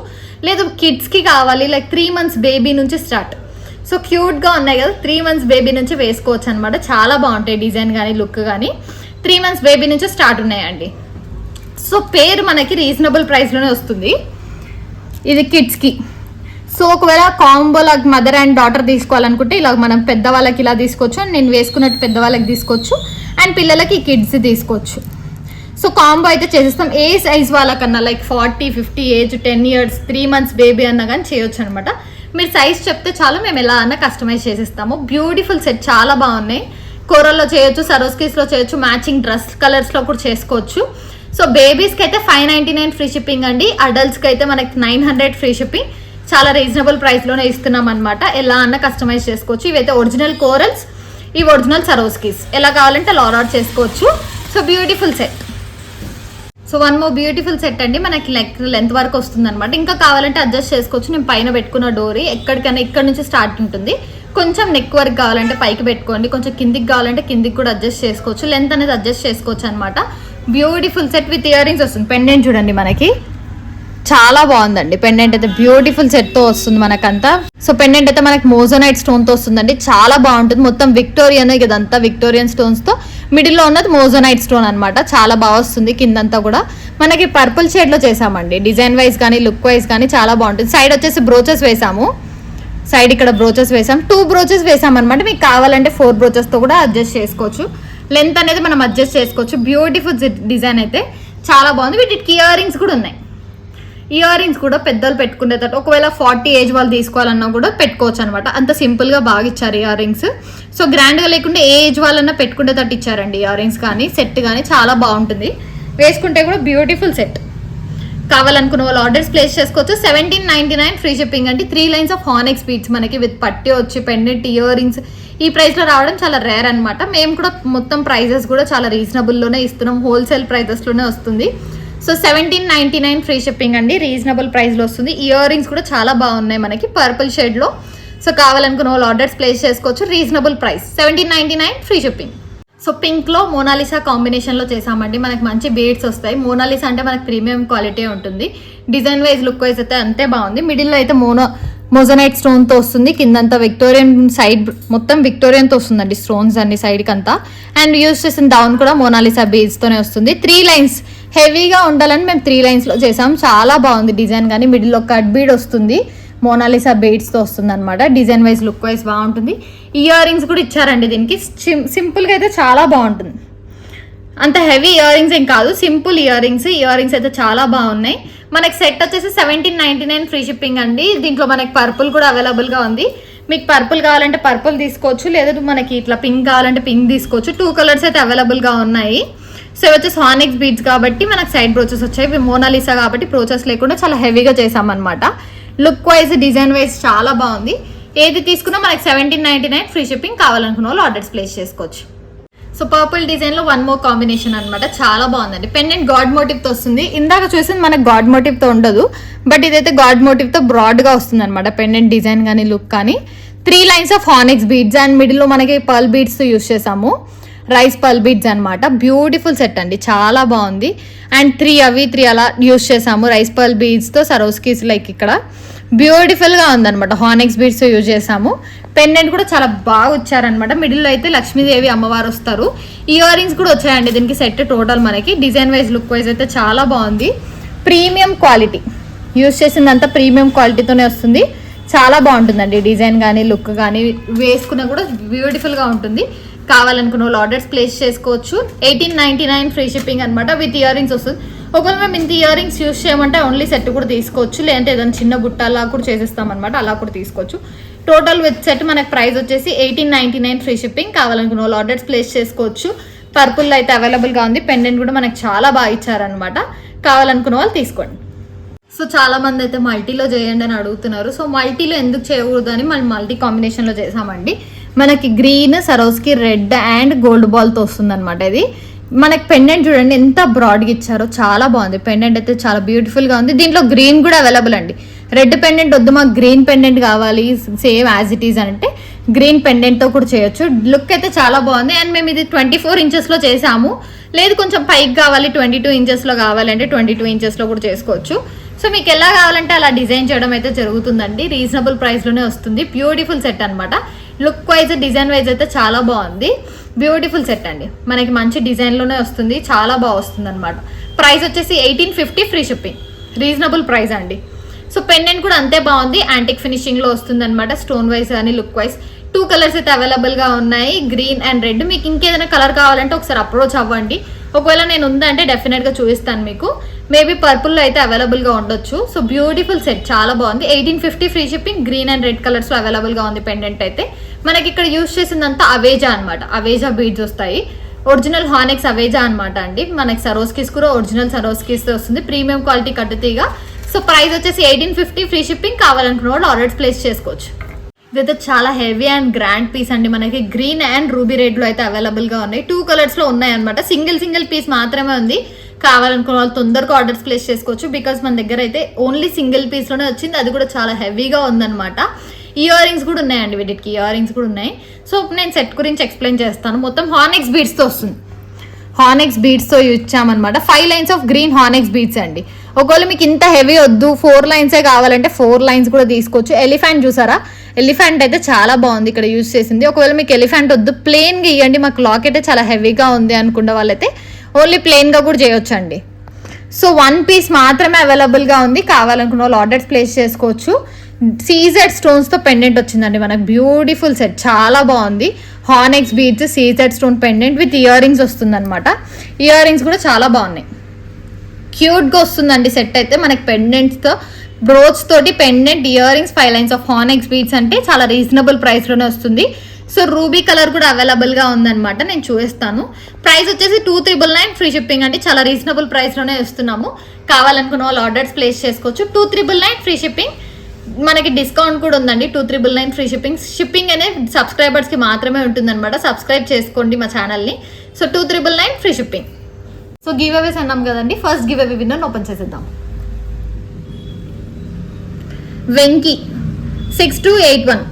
లేదు కిడ్స్కి కావాలి, లైక్ 3 months బేబీ నుంచి స్టార్ట్. సో క్యూట్గా ఉన్నాయి కదా, 3 months బేబీ నుంచి వేసుకోవచ్చు అనమాట. చాలా బాగుంటాయి డిజైన్ కానీ లుక్ కానీ. 3 months బేబీ నుంచి స్టార్ట్ ఉన్నాయండి. సో పేరు మనకి రీజనబుల్ ప్రైస్లోనే వస్తుంది. ఇది కిడ్స్కి. సో ఒకవేళ కాంబోలా మదర్ అండ్ డాటర్ తీసుకోవాలనుకుంటే ఇలా మనం పెద్దవాళ్ళకి ఇలా తీసుకోవచ్చు. నేను వేసుకున్నట్టు పెద్దవాళ్ళకి తీసుకోవచ్చు. అండ్ పిల్లలకి కిడ్స్ తీసుకోవచ్చు. సో కాంబో అయితే చేసేస్తాం. ఏ సైజ్ వాళ్ళకన్నా, like 40, 50 age, 10 years, 3 months baby అన్నా కానీ చేయొచ్చు అనమాట. మీరు సైజ్ చెప్తే చాలు, మేము ఎలా అన్నా కస్టమైజ్ చేసేస్తాము. బ్యూటిఫుల్ సెట్, చాలా బాగున్నాయి. కోరల్లో చేయొచ్చు, సరోస్కీస్లో చేయొచ్చు, మ్యాచింగ్ డ్రెస్ కలర్స్లో కూడా చేసుకోవచ్చు. సో బేబీస్కి అయితే 599 ఫ్రీ షిప్పింగ్ అండి. అడల్ట్స్కి అయితే మనకి 900 ఫ్రీ షిప్పింగ్. చాలా రీజనబుల్ ప్రైస్లోనే ఇస్తున్నాం అనమాట. ఎలా అన్నా కస్టమైజ్ చేసుకోవచ్చు. ఇవైతే ఒరిజినల్ కోరల్స్, ఇవి ఒరిజినల్ సరోస్కీస్. ఎలా కావాలంటే అలా ఆర్డర్ చేసుకోవచ్చు. So beautiful set. So 1 more beautiful set అండి. మనకి లెంత్ వరకు వస్తుంది అనమాట. ఇంకా కావాలంటే అడ్జస్ట్ చేసుకోవచ్చు. నేను పైన పెట్టుకున్న డోరీ ఎక్కడికైనా ఇక్కడ నుంచి స్టార్ట్ ఉంటుంది. కొంచెం నెక్ వరకు కావాలంటే పైకి పెట్టుకోండి, కొంచెం కిందికి కావాలంటే కిందికి కూడా అడ్జస్ట్ చేసుకోవచ్చు. లెంత్ అనేది అడ్జస్ట్ చేసుకోవచ్చు అనమాట. Beautiful set with ear rings వస్తుంది. పెండెంట్ చూడండి, మనకి చాలా బాగుందండి. పెండెంట్ అయితే బ్యూటిఫుల్ సెట్తో వస్తుంది మనకంతా. సో పెండెంట్ అయితే మనకి మోజోనైట్ స్టోన్తో వస్తుందండి. చాలా బాగుంటుంది. మొత్తం విక్టోరియన్, ఇదంతా విక్టోరియన్ స్టోన్స్తో, మిడిల్లో ఉన్నది మోజోనైట్ స్టోన్ అనమాట. చాలా బాగా వస్తుంది. కిందంతా కూడా మనకి పర్పుల్ షేడ్లో చేసామండి. డిజైన్ వైజ్ కానీ లుక్ వైజ్ కానీ చాలా బాగుంటుంది. సైడ్ వచ్చేసి బ్రోచెస్ వేసాము. సైడ్ ఇక్కడ బ్రోచెస్ వేసాం. 2 బ్రోచెస్ వేసామన్నమాట. మీకు కావాలంటే 4 బ్రోచెస్తో కూడా అడ్జస్ట్ చేసుకోవచ్చు. లెంత్ అనేది మనం అడ్జస్ట్ చేసుకోవచ్చు. బ్యూటిఫుల్ డిజైన్ అయితే చాలా బాగుంది. వీటికి ఇయర్ రింగ్స్ కూడా ఉన్నాయి. ఇయర్ రింగ్స్ కూడా పెద్దలు పెట్టుకునేటట్టు, ఒకవేళ 40 ఏజ్ వాళ్ళు తీసుకోవాలన్నా కూడా పెట్టుకోవచ్చు అనమాట. అంత సింపుల్గా బాగా ఇచ్చారు ఇయర్ రింగ్స్. సో గ్రాండ్గా లేకుండా ఏ ఏజ్ వాళ్ళన్నా పెట్టుకునేటట్టు ఇచ్చారండి ఇయర్ రింగ్స్ కానీ సెట్ కానీ. చాలా బాగుంటుంది. వేసుకుంటే కూడా బ్యూటిఫుల్ సెట్. కావాలనుకున్న వాళ్ళు ఆర్డర్స్ ప్లేస్ చేసుకోవచ్చు. 1799 ఫ్రీ షిప్పింగ్ అండి. 3 lines ఆఫ్ హానెక్స్ బీడ్స్ మనకి విత్ పట్టి వచ్చి పెండెంట్ ఇయర్ రింగ్స్ ఈ ప్రైస్లో రావడం చాలా రేర్ అనమాట. మేము కూడా మొత్తం ప్రైజెస్ కూడా చాలా రీజనబుల్లోనే ఇస్తున్నాం. హోల్సేల్ ప్రైజెస్లోనే వస్తుంది. సో 1799 ఫ్రీ షిప్పింగ్ అండి. రీజనబుల్ ప్రైస్లో వస్తుంది. ఇయర్ రింగ్స్ కూడా చాలా బాగున్నాయి మనకి పర్పుల్ షేడ్లో. సో కావాలనుకున్న వాళ్ళు ఆర్డర్స్ ప్లేస్ చేసుకోవచ్చు. Reasonable price 1799 free shipping. So పింక్లో మోనాలిసా కాంబినేషన్లో చేసామండి. మనకి మంచి బీడ్స్ వస్తాయి. మోనాలిసా అంటే మనకి ప్రీమియం క్వాలిటీ ఉంటుంది. డిజైన్ వైజ్ లుక్ వైజ్ అయితే అంతే బాగుంది. మిడిల్లో అయితే మొజనైట్ స్టోన్తో వస్తుంది. కిందంతా విక్టోరియన్ సైడ్ మొత్తం విక్టోరియన్తో వస్తుందండి స్టోన్స్ అన్ని సైడ్కి అంతా. అండ్ యూజ్ చేసిన డౌన్ కూడా మోనాలిసా బీడ్స్తోనే వస్తుంది. 3 లైన్స్ హెవీగా ఉండాలని మేము 3 లైన్స్లో చేసాం. చాలా బాగుంది డిజైన్. కానీ మిడిల్లో కట్ బీడ్ వస్తుంది, మోనాలిసా బీడ్స్తో వస్తుంది అనమాట. డిజైన్ వైజ్ లుక్ వైజ్ బాగుంటుంది. ఇయర్ రింగ్స్ కూడా ఇచ్చారండి దీనికి. సింపుల్గా అయితే చాలా బాగుంటుంది. అంత హెవీ ఇయర్ రింగ్స్ ఏం కాదు, simple ear rings. Ear rings అయితే చాలా బాగున్నాయి. మనకి సెట్ వచ్చేసి 1799 ఫ్రీ షిప్పింగ్ అండి. దీంట్లో మనకి పర్పుల్ కూడా అవైలబుల్గా ఉంది. మీకు పర్పుల్ కావాలంటే పర్పుల్ తీసుకోవచ్చు, లేదా మనకి ఇట్లా పింక్ కావాలంటే పింక్ తీసుకోవచ్చు. 2 కలర్స్ అయితే అవైలబుల్గా ఉన్నాయి. సో ఇవి వచ్చేసి హానిక్స్ బీడ్స్ కాబట్టి మనకు సైడ్ బ్రోచెస్ వచ్చాయి. ఇవి మోనాలిసా కాబట్టి బ్రోచెస్ లేకుండా చాలా హెవీగా చేసామన్నమాట. లుక్ వైజ్ డిజైన్ వైజ్ చాలా బాగుంది. ఏది తీసుకున్నా మనకి 1799 ఫ్రీ షిప్పింగ్. కావాలనుకున్న వాళ్ళు ఆర్డర్స్ ప్లేస్ చేసుకోవచ్చు. సో పర్పుల్ డిజైన్లో 1 మోర్ కాంబినేషన్ అనమాట. చాలా బాగుందండి. పెండెంట్ గాడ్ మోటివ్తో వస్తుంది. ఇందాక చూసింది మనకు గాడ్ మోటివ్తో ఉండదు, బట్ ఇదైతే గాడ్ మోటివ్తో బ్రాడ్గా వస్తుంది అనమాట. పెండెంట్ డిజైన్ కానీ లుక్ కానీ. 3 లైన్స్ ఆఫ్ హానిక్స్ బీడ్స్ అండ్ మిడిల్లో మనకి పర్ల్ బీడ్స్ యూస్ చేసాము. రైస్ పర్ల్ బీడ్స్ అనమాట. బ్యూటిఫుల్ సెట్ అండి, చాలా బాగుంది. అండ్ 3 అలా యూస్ చేసాము. రైస్ పర్ల్ బీడ్స్తో సరోస్కీస్ లైక్ ఇక్కడ బ్యూటిఫుల్గా ఉందన్నమాట. హానిక్స్ బీడ్స్ యూజ్ చేసాము. పెండెంట్ కూడా చాలా బాగా వచ్చారనమాట. మిడిల్లో అయితే లక్ష్మీదేవి అమ్మవారు వస్తారు. ఇయర్ రింగ్స్ కూడా వచ్చాయండి దీనికి సెట్ టోటల్ మనకి. డిజైన్ వైజ్ లుక్ వైజ్ అయితే చాలా బాగుంది. ప్రీమియం క్వాలిటీ యూజ్ చేసిందంతా ప్రీమియం క్వాలిటీతోనే వస్తుంది. చాలా బాగుంటుందండి డిజైన్ కానీ లుక్ కానీ. వేసుకున్నా కూడా బ్యూటిఫుల్గా ఉంటుంది. కావాలనుకున్న వాళ్ళు ఆర్డర్స్ ప్లేస్ చేసుకోవచ్చు. 1899 ఫ్రీ షిప్పింగ్ అనమాట. విత్ ఇయర్ రింగ్స్ వస్తుంది. ఒకవేళ మేము ఇంత ఇయర్ రింగ్స్ యూస్ చేయమంటే ఓన్లీ సెట్ కూడా తీసుకోవచ్చు, లేదంటే ఏదైనా చిన్న బుట్ట అలా కూడా చేసేస్తాం అనమాట. అలా కూడా తీసుకోవచ్చు. టోటల్ విత్ సెట్ మనకి ప్రైస్ వచ్చేసి 1899 ఫ్రీ షిప్పింగ్. కావాలనుకున్న వాళ్ళు ఆర్డర్స్ ప్లేస్ చేసుకోవచ్చు. పర్పుల్ అయితే అవైలబుల్గా ఉంది. పెండెంట్ కూడా మనకి చాలా బాగా ఇచ్చారనమాట. కావాలనుకున్న వాళ్ళు తీసుకోండి. సో చాలా మంది అయితే మల్టీలో చేయండి అని అడుగుతున్నారు. సో మల్టీలో ఎందుకు చేయకూడదు అని మనం మల్టీ కాంబినేషన్లో చేసామండి. మనకి గ్రీన్, సరోస్కి రెడ్ అండ్ గోల్డ్ బాల్తో వస్తుంది అనమాట. ఇది మనకి పెండెంట్ చూడండి ఎంత బ్రాడ్గా ఇచ్చారో, చాలా బాగుంది. పెండెంట్ అయితే చాలా బ్యూటిఫుల్గా ఉంది. దీంట్లో గ్రీన్ కూడా అవైలబుల్ అండి. రెడ్ పెండెంట్ వద్దు, మాకు గ్రీన్ పెండెంట్ కావాలి సేమ్ యాజ్ ఇట్ ఈజ్ అంటే గ్రీన్ పెండెంట్తో కూడా చేయొచ్చు. లుక్ అయితే చాలా బాగుంది. అండ్ మేము ఇది 24 ఇంచెస్లో చేసాము. లేదు కొంచెం పైకి కావాలి 22 ఇంచెస్లో కావాలంటే 22 ఇంచెస్లో కూడా చేసుకోవచ్చు. సో మీకు ఎలా కావాలంటే అలా డిజైన్ చేయడం అయితే జరుగుతుందండి. రీజనబుల్ ప్రైస్లోనే వస్తుంది. బ్యూటిఫుల్ సెట్ అనమాట. లుక్ వైజ్ డిజైన్ వైజ్ అయితే చాలా బాగుంది. బ్యూటిఫుల్ సెట్ అండి. మనకి మంచి డిజైన్లోనే వస్తుంది. చాలా బాగా వస్తుంది అనమాట. ప్రైస్ వచ్చేసి 1850 ఫ్రీ షిప్పింగ్. రీజనబుల్ ప్రైస్ అండి. సో పెండెంట్ కూడా అంతే బాగుంది. యాంటిక్ ఫినిషింగ్లో వస్తుంది అనమాట. స్టోన్ వైజ్ కానీ లుక్ వైజ్ 2 కలర్స్ అయితే అవైలబుల్గా ఉన్నాయి, గ్రీన్ అండ్ రెడ్. మీకు ఇంకేదైనా కలర్ కావాలంటే ఒకసారి అప్రోచ్ అవ్వండి. ఒకవేళ నేను ఉందంటే డెఫినెట్గా చూపిస్తాను మీకు. మేబీ పర్పుల్లో అయితే అవైలబుల్గా ఉండొచ్చు. సో బ్యూటిఫుల్ సెట్ చాలా బాగుంది. 1850 free shipping. Green and red కలర్స్లో అవైలబుల్గా ఉంది పెండెంట్ అయితే. మనకి ఇక్కడ యూజ్ చేసిందంతా అవేజా అనమాట. అవేజా బీడ్స్ వస్తాయి. ఒరిజినల్ హానెక్స్ అవేజా అనమాట అండి. మనకి సరోస్కీస్ కూడా ఒరిజినల్ సరోస్కీస్ వస్తుంది. ప్రీమియం క్వాలిటీ కట్టుతీగా. సో ప్రైస్ వచ్చేసి 1850 ఫ్రీ షిప్పింగ్. కావాలనుకున్న వాళ్ళు ఆర్డర్స్ ప్లేస్ చేసుకోవచ్చు. ఇదైతే చాలా హెవీ అండ్ గ్రాండ్ పీస్ అండి. మనకి గ్రీన్ అండ్ రూబీ రెడ్లో అయితే అవైలబుల్గా ఉన్నాయి. 2 కలర్స్లో ఉన్నాయి అనమాట. సింగిల్ పీస్ మాత్రమే ఉంది. కావాలనుకున్న వాళ్ళు తొందరగా ఆర్డర్స్ ప్లేస్ చేసుకోవచ్చు. బికాస్ మన దగ్గర అయితే ఓన్లీ సింగిల్ పీస్లోనే వచ్చింది. అది కూడా చాలా హెవీగా ఉందన్నమాట. ఇయర్ రింగ్స్ కూడా ఉన్నాయండి వీటికి. ఇయర్ రింగ్స్ కూడా ఉన్నాయి. సో నేను సెట్ గురించి ఎక్స్ప్లెయిన్ చేస్తాను. మొత్తం హానెక్స్ బీడ్స్తో వస్తుంది. హానెక్స్ బీడ్స్తో ఇచ్చామన్నమాట. 5 లైన్స్ ఆఫ్ గ్రీన్ హానెక్స్ బీడ్స్ అండి. ఒకవేళ మీకు ఇంత హెవీ వద్దు 4 లైన్సే కావాలంటే 4 లైన్స్ కూడా తీసుకోవచ్చు. ఎలిఫెంట్ చూసారా? ఎలిఫెంట్ అయితే చాలా బాగుంది ఇక్కడ యూజ్ చేసింది. ఒకవేళ మీకు ఎలిఫెంట్ వద్దు ప్లెయిన్గా ఇవ్వండి, మాకు లాకెట్ చాలా హెవీగా ఉంది అనుకున్న వాళ్ళైతే ఓన్లీ ప్లెయిన్గా కూడా చేయొచ్చు అండి. సో 1 పీస్ మాత్రమే అవైలబుల్గా ఉంది. కావాలనుకున్న వాళ్ళు ఆర్డర్స్ ప్లేస్ చేసుకోవచ్చు. సీజెడ్ స్టోన్స్తో పెండెంట్ వచ్చిందండి మనకు. బ్యూటిఫుల్ సెట్ చాలా బాగుంది. Onyx beads CZ stone pendant with earrings వస్తుందన్నమాట. ఇయర్ రింగ్స్ కూడా చాలా బాగున్నాయి. క్యూట్గా వస్తుందండి సెట్ అయితే. మనకి పెండెంట్స్తో బ్రోచ్ తోటి pendant, earrings, 5 lines of onyx beads అంటే చాలా రీజనబుల్ ప్రైస్లోనే వస్తుంది. సో రూబీ కలర్ కూడా అవైలబుల్గా ఉందన్నమాట. నేను చూపిస్తాను. ప్రైస్ వచ్చేసి 2399 ఫ్రీ షిప్పింగ్ అండి. చాలా రీజనబుల్ ప్రైస్లోనే ఇస్తున్నాము. కావాలనుకున్న వాళ్ళు ఆర్డర్స్ ప్లేస్ చేసుకోవచ్చు. 2399 ఫ్రీ షిప్పింగ్. మనకి డిస్కౌంట్ కూడా ఉందండి. 2399 ఫ్రీ షిప్పింగ్. షిప్పింగ్ అనేది సబ్స్క్రైబర్స్కి మాత్రమే ఉంటుందన్నమాట. సబ్స్క్రైబ్ చేసుకోండి మా ఛానల్ని. So 2399 free shipping. So giveaways అన్నాం కదండి. First giveaway winner open చేసేద్దాం. Venky 6281.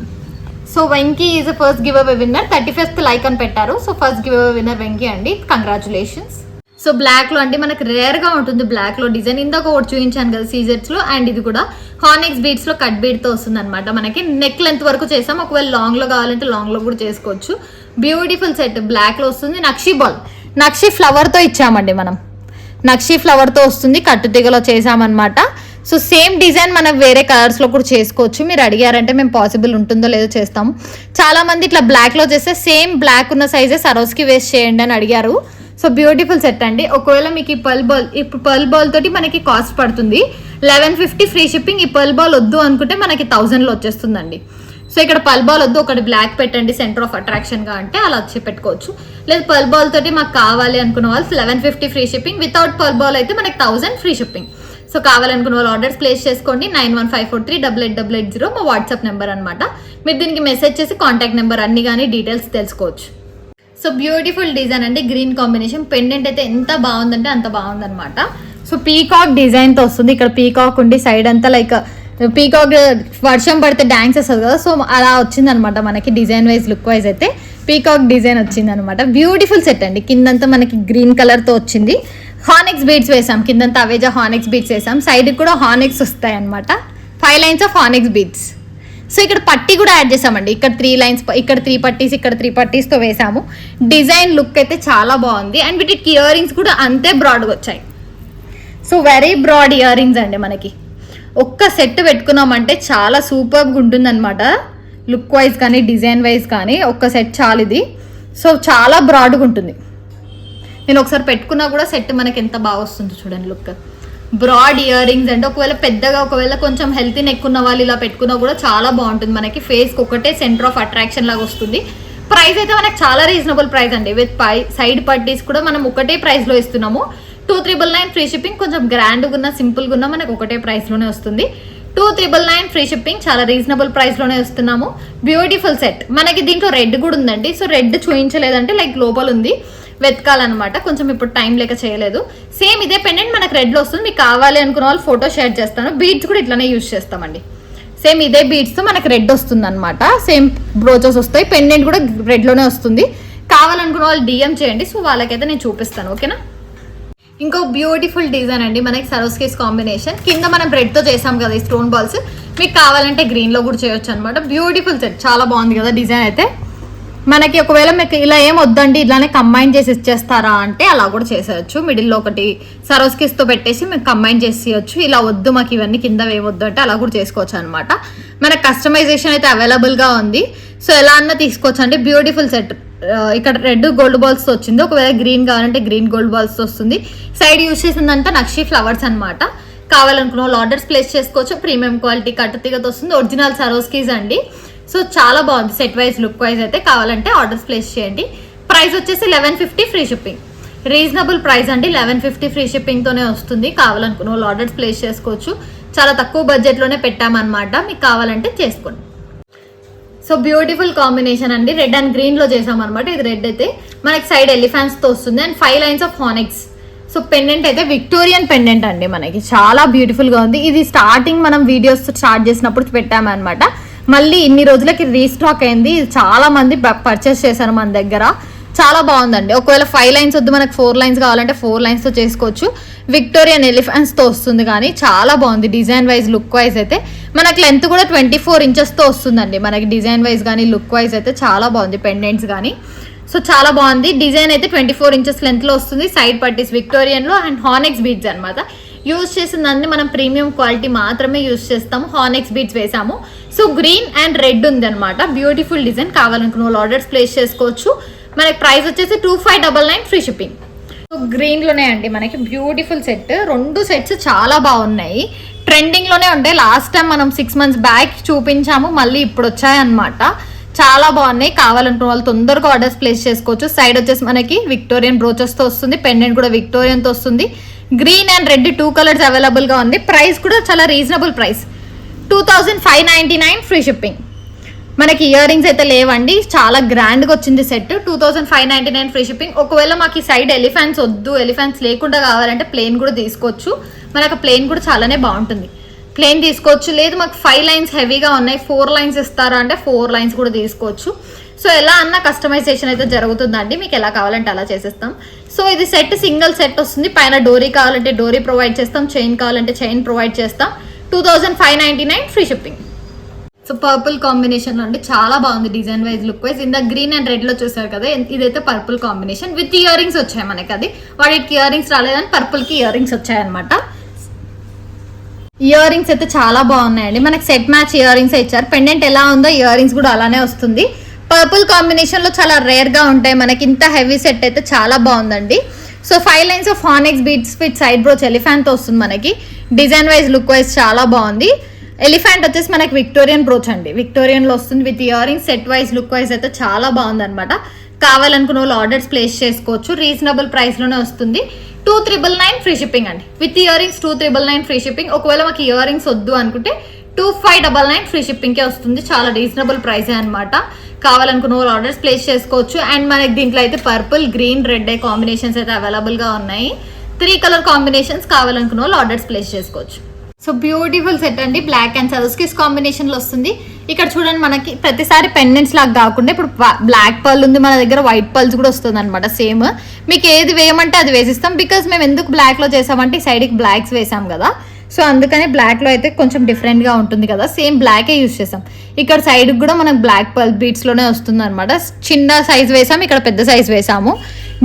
So Venky is first giveaway winner. 31st like అని పెట్టారు. So first giveaway winner Venky అండి. కంగ్రాచులేషన్స్. సో బ్లాక్లో అంటే మనకి రేర్గా ఉంటుంది బ్లాక్లో డిజైన్. ఇందాక ఒకటి చూపించాను కదా సీజెట్స్లో. అండ్ ఇది కూడా హానెక్స్ బీడ్స్ లో కట్ బీడ్ తో వస్తుంది అనమాట. మనకి నెక్ లెంత్ వరకు చేసాం. ఒకవేళ లాంగ్ లో కావాలంటే లాంగ్ లో కూడా చేసుకోవచ్చు. బ్యూటిఫుల్ సెట్ బ్లాక్ లో వస్తుంది. నక్షి ఫ్లవర్ తో ఇచ్చామండి మనం. నక్షి ఫ్లవర్ తో వస్తుంది, కట్టు తీగలో చేసామన్నమాట. సో సేమ్ డిజైన్ మనం వేరే కలర్స్ లో కూడా చేసుకోవచ్చు. మీరు అడిగారంటే మేము పాసిబుల్ ఉంటుందో లేదో చేస్తాము. చాలా మంది ఇట్లా బ్లాక్ లో చేస్తే సేమ్ బ్లాక్ ఉన్న సైజే సరోస్కి వేస్ట్ చేయండి అని అడిగారు. సో బ్యూటిఫుల్ సెట్ అండి. ఒకవేళ మీకు ఈ పర్ల్ బాల్ తోటి మనకి కాస్ట్ పడుతుంది 1150 ఫ్రీ షిప్పింగ్. ఈ పర్ల్ బాల్ వద్దు అనుకుంటే మనకి 1000లో వచ్చేస్తుందండి. సో ఇక్కడ పర్ల్ బాల్ వద్దు, ఒకటి బ్లాక్ పెట్టండి సెంటర్ ఆఫ్ అట్రాక్షన్ గా అంటే అలా వచ్చి పెట్టుకోవచ్చు. లేదు పర్ల్ బాల్ తోటి మాకు కావాలి అనుకున్న వాళ్ళు 1150 free shipping. Without pearl ball అయితే మనకి 1000 ఫ్రీ షిప్పింగ్. సో కావాలనుకున్న వాళ్ళు ఆర్డర్స్ ప్లేస్ చేసుకోండి. 9154388880 మా వాట్సాప్ నెంబర్ అనమాట. మీరు దీనికి మెసేజ్ చేసి కాంటాక్ట్ నెంబర్ అన్ని కానీ డీటెయిల్స్ తెలుసుకోవచ్చు. సో బ్యూటిఫుల్ డిజైన్ అండి, గ్రీన్ కాంబినేషన్. పెండెంట్ అయితే ఎంత బాగుందంటే అంత బాగుందనమాట. సో పీకాక్ డిజైన్ తో వస్తుంది. ఇక్కడ పీకాక్ ఉండి సైడ్ అంతా లైక్ పీకాక్ వర్షం పడితే డాన్స్ వేస్తుంది కదా, సో అలా వచ్చింది అనమాట మనకి. డిజైన్ వైజ్ లుక్ వైజ్ అయితే పీకాక్ డిజైన్ వచ్చింది అనమాట. బ్యూటిఫుల్ సెట్ అండి. కిందంతా మనకి గ్రీన్ కలర్ తో వచ్చింది. హానెక్స్ బీడ్స్ వేసాం, కిందంతా అవేజా హానెక్స్ బీడ్స్ వేసాం. సైడ్ కూడా హానెక్స్ వస్తాయి అనమాట. 5 lines of onyx beads. So ఇక్కడ పట్టీ కూడా యాడ్ చేసామండి. ఇక్కడ 3 లైన్స్, ఇక్కడ 3 పట్టీస్, ఇక్కడ 3 పట్టీస్తో వేసాము. డిజైన్ లుక్ అయితే చాలా బాగుంది. అండ్ వీటికి ఇయర్ రింగ్స్ కూడా అంతే బ్రాడ్గా వచ్చాయి. So very broad earrings అండి. మనకి ఒక్క సెట్ పెట్టుకున్నామంటే చాలా సూపర్గా ఉంటుంది అనమాట. లుక్ వైజ్ కానీ డిజైన్ వైజ్ కానీ ఒక్క సెట్ చాలు ఇది. సో చాలా బ్రాడ్గా ఉంటుంది. నేను ఒకసారి పెట్టుకున్నా కూడా సెట్ మనకి ఎంత బాగా వస్తుంది చూడండి లుక్. బ్రాడ్ ఇయర్ రింగ్స్ అంటే ఒకవేళ కొంచెం హెల్తీ నెక్ ఉన్న వాళ్ళు ఇలా పెట్టుకున్నా కూడా చాలా బాగుంటుంది. మనకి ఫేస్కి ఒకటే సెంటర్ ఆఫ్ అట్రాక్షన్ లాగా వస్తుంది. ప్రైస్ అయితే మనకి చాలా రీజనబుల్ ప్రైస్ అండి. విత్ సైడ్ పట్టీస్ కూడా మనం ఒకటే ప్రైస్లో ఇస్తున్నాము. 2399 ఫ్రీ షిప్పింగ్. కొంచెం గ్రాండ్గా ఉన్న సింపుల్గా ఉన్న మనకు ఒకటే ప్రైస్లోనే వస్తుంది. 2399 ఫ్రీ షిప్పింగ్. చాలా రీజనబుల్ ప్రైస్లోనే వస్తున్నాము. Beautiful set. మనకి దీంట్లో రెడ్ కూడా ఉందండి. సో రెడ్ చూపించలేదంటే లైక్ లోపల ఉంది, వెతకాలన్నమాట. కొంచెం ఇప్పుడు టైం లేక చేయలేదు. సేమ్ ఇదే పెండెంట్ మనకు రెడ్లో వస్తుంది. మీకు కావాలి అనుకున్న వాళ్ళు ఫోటో షేర్ చేస్తాను. బీడ్స్ కూడా ఇట్లానే యూజ్ చేస్తామండి. సేమ్ ఇదే బీడ్స్తో మనకు రెడ్ వస్తుంది అనమాట. సేమ్ బ్రోచెస్ వస్తాయి. పెండెంట్ కూడా రెడ్లోనే వస్తుంది. కావాలనుకున్న వాళ్ళు డిఎం చేయండి. సో వాళ్ళకైతే నేను చూపిస్తాను. ఓకేనా. ఇంకో బ్యూటిఫుల్ డిజైన్ అండి. మనకి సరోస్కేస్ కాంబినేషన్. కింద మనం రెడ్తో చేసాం కదా ఈ స్టోన్ బాల్స్. మీకు కావాలంటే గ్రీన్లో కూడా చేయొచ్చు అనమాట. Beautiful set. చాలా బాగుంది కదా డిజైన్ అయితే. మనకి ఒకవేళ మీకు ఇలా ఏం వద్దండి ఇలానే కంబైన్ చేసి ఇచ్చేస్తారా అంటే అలా కూడా చేసేయచ్చు. మిడిల్లో ఒకటి సరోస్కేస్తో పెట్టేసి మీకు కంబైన్ చేసి ఇవ్వచ్చు. ఇలా వద్దు మాకు ఇవన్నీ కింద ఏమొద్దు అంటే అలా కూడా చేసుకోవచ్చు అనమాట. మనకు కస్టమైజేషన్ అయితే అవైలబుల్గా ఉంది. సో ఎలా అన్నా తీసుకోవచ్చు అండి. Beautiful set. ఇక్కడ రెడ్ గోల్డ్ బాల్స్ వచ్చింది. ఒకవేళ గ్రీన్ కావాలంటే గ్రీన్ గోల్డ్ బాల్స్ వస్తుంది. సైడ్ యూజ్ చేసిందంటే నక్షి ఫ్లవర్స్ అనమాట. కావాలనుకున్న వాళ్ళు ఆర్డర్స్ ప్లేస్ చేసుకోవచ్చు. ప్రీమియం క్వాలిటీ కట్టు తీగతో వస్తుంది. ఒరిజినల్ సరోస్కీస్ అండి. సో చాలా బాగుంది సెట్ వైజ్ లుక్ వైజ్ అయితే. కావాలంటే ఆర్డర్స్ ప్లేస్ చేయండి. ప్రైస్ వచ్చేసి 1150 ఫ్రీ షిప్పింగ్. రీజనబుల్ ప్రైస్ అండి. 1150 ఫ్రీ షిప్పింగ్తోనే వస్తుంది. కావాలనుకున్న వాళ్ళు ఆర్డర్స్ ప్లేస్ చేసుకోవచ్చు. చాలా తక్కువ బడ్జెట్లోనే పెట్టామన్నమాట. మీకు కావాలంటే చేసుకోండి. సో బ్యూటిఫుల్ కాంబినేషన్ అండి. రెడ్ అండ్ గ్రీన్లో చేసామన్నమాట. ఇది రెడ్ అయితే మనకి సైడ్ ఎలిఫెంట్స్తో వస్తుంది. And 5 lines of onyx. So pendant అయితే విక్టోరియన్ పెండెంట్ అండి. మనకి చాలా బ్యూటిఫుల్గా ఉంది. ఇది స్టార్టింగ్ మనం వీడియోస్ స్టార్ట్ చేసినప్పుడు పెట్టామన్నమాట. మళ్ళీ ఇన్ని రోజులకి రీస్టాక్ అయింది. చాలా మంది పర్చేస్ చేశారు మన దగ్గర. చాలా బాగుందండి. ఒకవేళ 5 లైన్స్ వద్దు మనకు 4 లైన్స్ కావాలంటే 4 లైన్స్తో చేసుకోవచ్చు. విక్టోరియన్ ఎలిఫెంట్స్తో వస్తుంది. కానీ చాలా బాగుంది డిజైన్ వైజ్ లుక్ వైజ్ అయితే. మనకి లెంత్ కూడా 24 ఇంచెస్తో వస్తుందండి. మనకి డిజైన్ వైజ్ కానీ లుక్ వైజ్ అయితే చాలా బాగుంది. పెండెంట్స్ కానీ సో చాలా బాగుంది. డిజైన్ అయితే 24 ఇంచెస్ లెంత్లో వస్తుంది. సైడ్ పట్టీస్ విక్టోరియన్లో అండ్ హానెక్స్ బీడ్స్ అనమాట. యూజ్ చేసిందన్నీ మనం ప్రీమియం క్వాలిటీ మాత్రమే యూజ్ చేస్తాము. హానెక్స్ బీడ్స్ వేసాము. సో గ్రీన్ అండ్ రెడ్ ఉంది అనమాట. Beautiful design. కావాలనుకున్న వాళ్ళు ఆర్డర్స్ ప్లేస్ చేసుకోవచ్చు. మనకి ప్రైస్ వచ్చేసి 2599 ఫ్రీ షిప్పింగ్. సో గ్రీన్లోనే అండి మనకి బ్యూటిఫుల్ సెట్. 2 సెట్స్ చాలా బాగున్నాయి. ట్రెండింగ్లోనే ఉంటాయి. లాస్ట్ టైం మనం 6 months బ్యాక్ చూపించాము. మళ్ళీ ఇప్పుడు వచ్చాయన్నమాట. చాలా బాగున్నాయి. కావాలంటున్న వాళ్ళు తొందరగా ఆర్డర్స్ ప్లేస్ చేసుకోవచ్చు. సైడ్ వచ్చేసి మనకి విక్టోరియన్ బ్రోచెస్తో వస్తుంది. పెండెంట్ కూడా విక్టోరియన్తో వస్తుంది. గ్రీన్ అండ్ రెడ్ 2 కలర్స్ అవైలబుల్గా ఉంది. ప్రైస్ కూడా చాలా రీజనబుల్ ప్రైస్. 2599 free shipping. మనకి ఇయర్ రింగ్స్ అయితే లేవండి. చాలా గ్రాండ్గా వచ్చింది సెట్. 2599 free shipping. ఒకవేళ మాకు ఈ సైడ్ ఎలిఫెంట్స్ వద్దు, ఎలిఫెంట్స్ లేకుండా కావాలంటే ప్లెయిన్ కూడా తీసుకోవచ్చు. మనకు ప్లెయిన్ కూడా చాలానే బాగుంటుంది. ప్లెయిన్ తీసుకోవచ్చు. లేదు మాకు 5 లైన్స్ హెవీగా ఉన్నాయి 4 లైన్స్ ఇస్తారా అంటే 4 లైన్స్ కూడా తీసుకోవచ్చు. సో ఎలా అన్న కస్టమైజేషన్ అయితే జరుగుతుందండి. మీకు ఎలా కావాలంటే అలా చేసేస్తాం. సో ఇది సెట్ సింగిల్ సెట్ వస్తుంది. పైన డోరీ కావాలంటే డోరీ ప్రొవైడ్ చేస్తాం. చైన్ కావాలంటే చైన్ ప్రొవైడ్ చేస్తాం. 2599 free shipping. So purple combination లో అండి చాలా బాగుంది డిజైన్ వైజ్ లుక్ వైజ్. ఇంత గ్రీన్ అండ్ రెడ్ లో చూసారు కదా, ఇదైతే purple combination with ear rings వచ్చాయి మనకి. అది వాటికి ఇయర్ రింగ్స్ రాలేదని పర్పుల్ కి ఇయర్ రింగ్స్ వచ్చాయన్నమాట. ఇయర్ రింగ్స్ అయితే చాలా బాగున్నాయండి, మనకి సెట్ మ్యాచ్ ఇయర్ రింగ్స్ ఇచ్చారు. పెండెంట్ ఎలా ఉందో ఇయర్ రింగ్స్ కూడా అలానే వస్తుంది. పర్పుల్ కాంబినేషన్ లో చాలా రేర్ గా ఉంటాయి మనకి. ఇంత హెవీ సెట్ అయితే చాలా బాగుందండి. So 5 lines of onyx beads with side brooch elephant తో వస్తుంది మనకి. డిజైన్ వైజ్ లుక్ వైజ్ చాలా బాగుంది. ఎలిఫెంట్ వచ్చేసి మనకి విక్టోరియన్ బ్రోచ్ అండి, విక్టోరియన్ లో వస్తుంది with ear rings. Set wise look wise అయితే చాలా బాగుంది అనమాట. కావాలనుకున్న వాళ్ళు ఆర్డర్స్ ప్లేస్ చేసుకోవచ్చు. రీజనబుల్ ప్రైస్ లోనే వస్తుంది. 2999 ఫ్రీ షిప్పింగ్ అండి. With ear rings 2999 free shipping. ఒకవేళ మాకు ఇయర్ రింగ్స్ వద్దు అనుకుంటే 2599 ఫ్రీ షిప్పింగ్ కే వస్తుంది. చాలా రీజనబుల్ ప్రైసే అనమాట. కావాలనుకున్న వాళ్ళు ఆర్డర్స్ ప్లేస్ చేసుకోవచ్చు. అండ్ మనకి దీంట్లో అయితే పర్పుల్, గ్రీన్, రెడ్ కాంబినేషన్స్ అయితే అవైలబుల్ గా ఉన్నాయి. 3 కలర్ కాంబినేషన్స్ కావాలనుకున్న వాళ్ళు ఆర్డర్స్ ప్లేస్ చేసుకోవచ్చు. సో బ్యూటిఫుల్ సెట్ అండి, బ్లాక్ అండ్ సరోస్కిస్ కాంబినేషన్ లో వస్తుంది. ఇక్కడ చూడండి, మనకి ప్రతిసారి పెండెంట్స్ లాగా కాకుండా ఇప్పుడు బ్లాక్ పర్ల్ ఉంది మన దగ్గర, వైట్ పర్ల్స్ కూడా వస్తుంది అనమాట. సేమ్ మీకు ఏది వేయమంటే అది వేసిస్తాం. బికాస్ మేము ఎందుకు బ్లాక్ లో చేసామంటే సైడ్కి బ్లాక్స్ వేసాం కదా, సో అందుకని బ్లాక్ లో అయితే కొంచెం డిఫరెంట్ గా ఉంటుంది కదా, సేమ్ బ్లాకే యూజ్ చేసాం. ఇక్కడ సైడ్ కూడా మనకు బ్లాక్ పర్ల్ బీట్స్ లోనే వస్తుంది అనమాట. చిన్న సైజ్ వేసాము, ఇక్కడ పెద్ద సైజ్ వేసాము.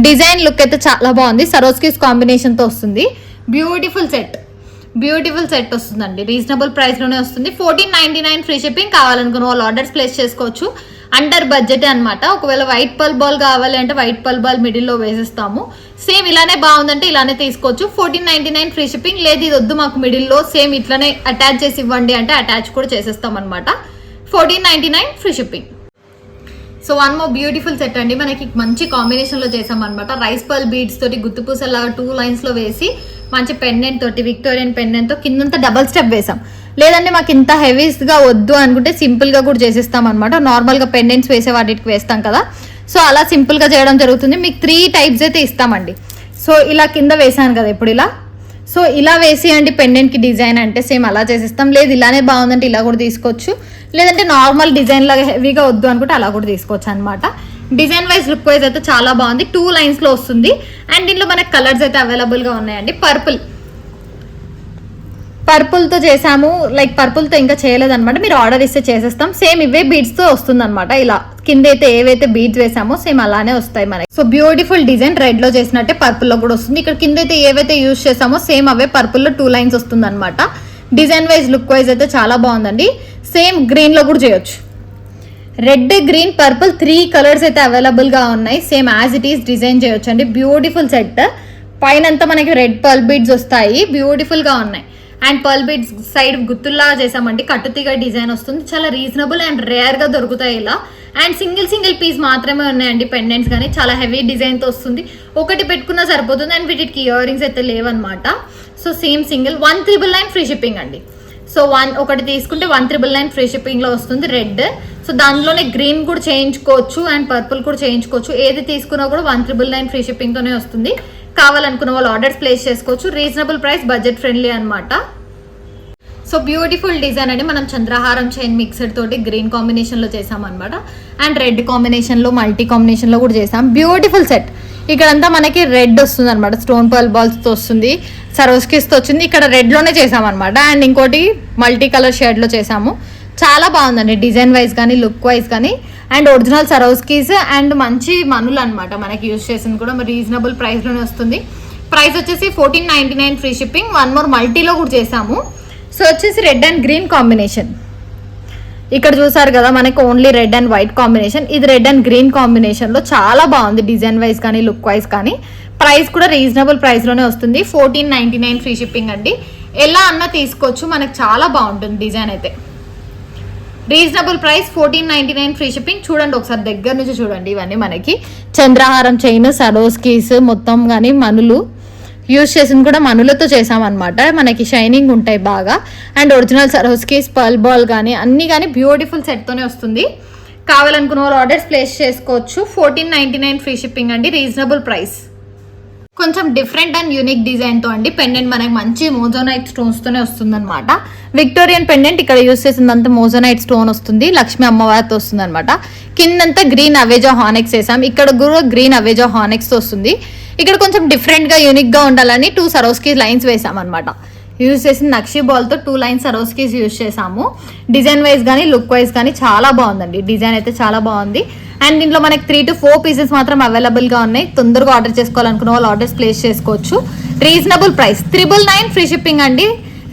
డిజైన్ లుక్ అయితే చాలా బాగుంది. సరోస్కిస్ కాంబినేషన్ తో వస్తుంది. బ్యూటిఫుల్ సెట్ వస్తుందండి. రీజనబుల్ ప్రైస్ లోనే వస్తుంది. 1499 ఫ్రీ షిప్పింగ్. కావాలనుకున్న వాళ్ళు ఆర్డర్స్ ప్లేస్ చేసుకోవచ్చు. అండర్ బడ్జెట్ అనమాట. ఒకవేళ వైట్ పర్ల్ బాల్ కావాలి అంటే వైట్ పర్ల్ బాల్ మిడిల్ లో వేసిస్తాము. సేమ్ ఇలానే బాగుందంటే ఇలానే తీసుకోవచ్చు. 1499 ఫ్రీ షిప్పింగ్. లేదు ఇది వద్దు మాకు మిడిల్ లో సేమ్ ఇట్లానే అటాచ్ చేసి ఇవ్వండి అంటే అటాచ్ కూడా చేసేస్తాం అనమాట. 1499 free shipping. So one more beautiful set అండి, మనకి మంచి కాంబినేషన్ లో చేసాం అనమాట. రైస్ పర్ల్ బీడ్స్ తోటి గుత్తు పూసలాగా 2 లైన్స్ లో వేసి మంచి పెండెంట్ తోటి, విక్టోరియన్ పెండెంట్ తో కిందంతా డబల్ స్టెప్ వేసాం. లేదంటే మాకు ఇంత హెవీస్ గా వద్దు అనుకుంటే సింపుల్ గా కూడా చేసిస్తాం అనమాట. నార్మల్ గా పెండెంట్స్ వేసే వాటికి వేస్తాం కదా, సో అలా సింపుల్ గా చేయడం జరుగుతుంది. మీకు 3 టైప్స్ అయితే ఇస్తామండి. సో ఇలా కింద వేసాను కదా ఇప్పుడు ఇలా, సో ఇలా వేసి అండి పెండెంట్ కి డిజైన్ అంటే సేమ్ అలా చేసిస్తాం. లేదు ఇలానే బాగుందంటే ఇలా కూడా తీసుకోవచ్చు. లేదంటే నార్మల్ డిజైన్ లాగా హెవీగా వద్దు అనుకుంటే అలా కూడా తీసుకోవచ్చు అనమాట. డిజైన్ వైజ్ లుక్ వైజ్ అయితే చాలా బాగుంది. 2 లైన్స్ లో వస్తుంది. అండ్ దీంట్లో మనకి కలర్స్ అయితే అవైలబుల్ గా ఉన్నాయండి. పర్పుల్ తో చేసాము, లైక్ పర్పుల్ తో ఇంకా చేయలేదన్నమాట. మీరు ఆర్డర్ ఇస్తే చేసేస్తాం. సేమ్ ఇవే బీడ్స్ తో వస్తుంది అనమాట. ఇలా కింద అయితే ఏవైతే బీడ్స్ వేసామో సేమ్ అలానే వస్తాయి మనకి. సో బ్యూటిఫుల్ డిజైన్, రెడ్ లో చేసినట్టే పర్పుల్ లో కూడా వస్తుంది. ఇక్కడ కింద అయితే ఏవైతే యూజ్ చేసామో సేమ్ అవే పర్పుల్ లో 2 లైన్స్ వస్తుంది అనమాట. డిజైన్ వైజ్ లుక్ వైజ్ అయితే చాలా బాగుందండి. సేమ్ గ్రీన్ లో కూడా చేయొచ్చు. రెడ్, గ్రీన్, పర్పుల్ 3 కలర్స్ అయితే అవైలబుల్ గా ఉన్నాయి. Same as it is design చేయొచ్చు అండి. Beautiful set. పైన అంతా మనకి రెడ్ పర్ల్ బీడ్స్ వస్తాయి, బ్యూటిఫుల్ గా ఉన్నాయి. అండ్ పర్ల్ బీడ్స్ సైడ్ గుత్తుల్లా చేసామండి, కట్టుతీగా డిజైన్ వస్తుంది. చాలా రీజనబుల్ అండ్ రేర్ గా దొరుకుతాయి ఇలా. అండ్ సింగిల్ పీస్ మాత్రమే ఉన్నాయండి పెండెంట్స్, కానీ చాలా హెవీ డిజైన్ తో వస్తుంది. ఒకటి పెట్టుకున్నా సరిపోతుంది. అండ్ వీటికి ఇయర్ రింగ్స్ అయితే లేవన్నమాట. So same single 1999 free shipping అండి. సో ఒకటి తీసుకుంటే 1999 ఫ్రీ షిప్పింగ్ లో వస్తుంది. రెడ్, సో దానిలోనే గ్రీన్ కూడా చేయించుకోవచ్చు అండ్ పర్పుల్ కూడా చేయించుకోవచ్చు. ఏది తీసుకున్నా కూడా 1999 ఫ్రీ షిప్పింగ్ తోనే వస్తుంది. కావాలనుకున్న వాళ్ళు ఆర్డర్స్ ప్లేస్ చేసుకోవచ్చు. రీజనబుల్ ప్రైస్, బడ్జెట్ ఫ్రెండ్లీ అనమాట. సో బ్యూటిఫుల్ డిజైన్ అండి. మనం చంద్రహారం చైన్ మిక్సర్ తోటి గ్రీన్ కాంబినేషన్ లో చేసాం అనమాట. అండ్ రెడ్ కాంబినేషన్ లో, మల్టీ కాంబినేషన్ లో కూడా చేసాం. Beautiful set. ఇక్కడంతా మనకి రెడ్ వస్తుంది అనమాట, స్టోన్ పర్ల్ బాల్స్ తో వస్తుంది, సరోస్కిస్ తో వచ్చింది. ఇక్కడ రెడ్ లోనే చేసాం అనమాట. అండ్ ఇంకోటి మల్టీ కలర్ షేడ్ లో చేసాము. చాలా బాగుందండి డిజైన్ వైజ్ కానీ, లుక్ వైజ్ కానీ. అండ్ ఒరిజినల్ సరోస్కీస్ అండ్ మంచి మనులు అనమాట మనకి యూజ్ చేసింది కూడా. రీజనబుల్ ప్రైస్ లోనే వస్తుంది. ప్రైస్ వచ్చేసి 1499 ఫ్రీ షిప్పింగ్. వన్ మోర్ మల్టీలో కూడా చేసాము. సో వచ్చేసి రెడ్ అండ్ గ్రీన్ కాంబినేషన్. ఇక్కడ చూసారు కదా మనకి only red and white combination. ఇది రెడ్ అండ్ గ్రీన్ కాంబినేషన్ లో చాలా బాగుంది డిజైన్ వైజ్ కానీ, లుక్ వైజ్ కానీ. ప్రైస్ కూడా రీజనబుల్ ప్రైస్ లోనే వస్తుంది. 1499 ఫ్రీ షిప్పింగ్ అండి. ఎలా అన్నా తీసుకోవచ్చు, మనకు చాలా బాగుంటుంది డిజైన్ అయితే. Reasonable price 1499 free shipping. చూడండి ఒకసారి దగ్గర నుంచి చూడండి. ఇవన్నీ మనకి చంద్రహారం చైన్, సరోస్కీస్ మొత్తం కానీ మనులు యూజ్ చేసింది కూడా మనులతో చేసామన్నమాట. మనకి షైనింగ్ ఉంటాయి బాగా. అండ్ ఒరిజినల్ సరోస్కీస్, పర్ల్ బాల్ కానీ అన్ని కానీ బ్యూటిఫుల్ సెట్తోనే వస్తుంది. కావాలనుకున్న వాళ్ళు ఆర్డర్స్ ప్లేస్ చేసుకోవచ్చు. 1499 ఫ్రీ షిప్పింగ్ అండి. Reasonable price. కొంచెం డిఫరెంట్ అండ్ యూనిక్ డిజైన్ తో అండి పెండెంట్ మనకి మంచి మోజోనైట్ స్టోన్స్ తోనే వస్తుంది అనమాట. విక్టోరియన్ పెండెంట్ ఇక్కడ యూజ్ చేసిందంతా మోజోనైట్ స్టోన్ వస్తుంది, లక్ష్మీ అమ్మవారితో వస్తుంది అనమాట. కిందంతా గ్రీన్ అవేజా హానెక్స్ వేసాం. ఇక్కడ కూడా గ్రీన్ అవేజా హానెక్స్ తో వస్తుంది. ఇక్కడ కొంచెం డిఫరెంట్ గా యూనిక్ గా ఉండాలని 2 సరోస్కీ లైన్స్ వేసాం అనమాట. యూజ్ చేసిన నక్షి బాల్తో 2 లైన్స్ సరోస్కీస్ యూజ్ చేసాము. డిజైన్ వైజ్ కానీ లుక్ వైజ్ కానీ చాలా బాగుందండి. డిజైన్ అయితే చాలా బాగుంది. అండ్ దీంట్లో మనకి 3 to 4 పీసెస్ మాత్రం అవైలబుల్గా ఉన్నాయి. తొందరగా ఆర్డర్ చేసుకోవాలనుకున్న వాళ్ళు ఆర్డర్స్ ప్లేస్ చేసుకోవచ్చు. రీజనబుల్ ప్రైస్ 999 ఫ్రీ షిప్పింగ్ అండి.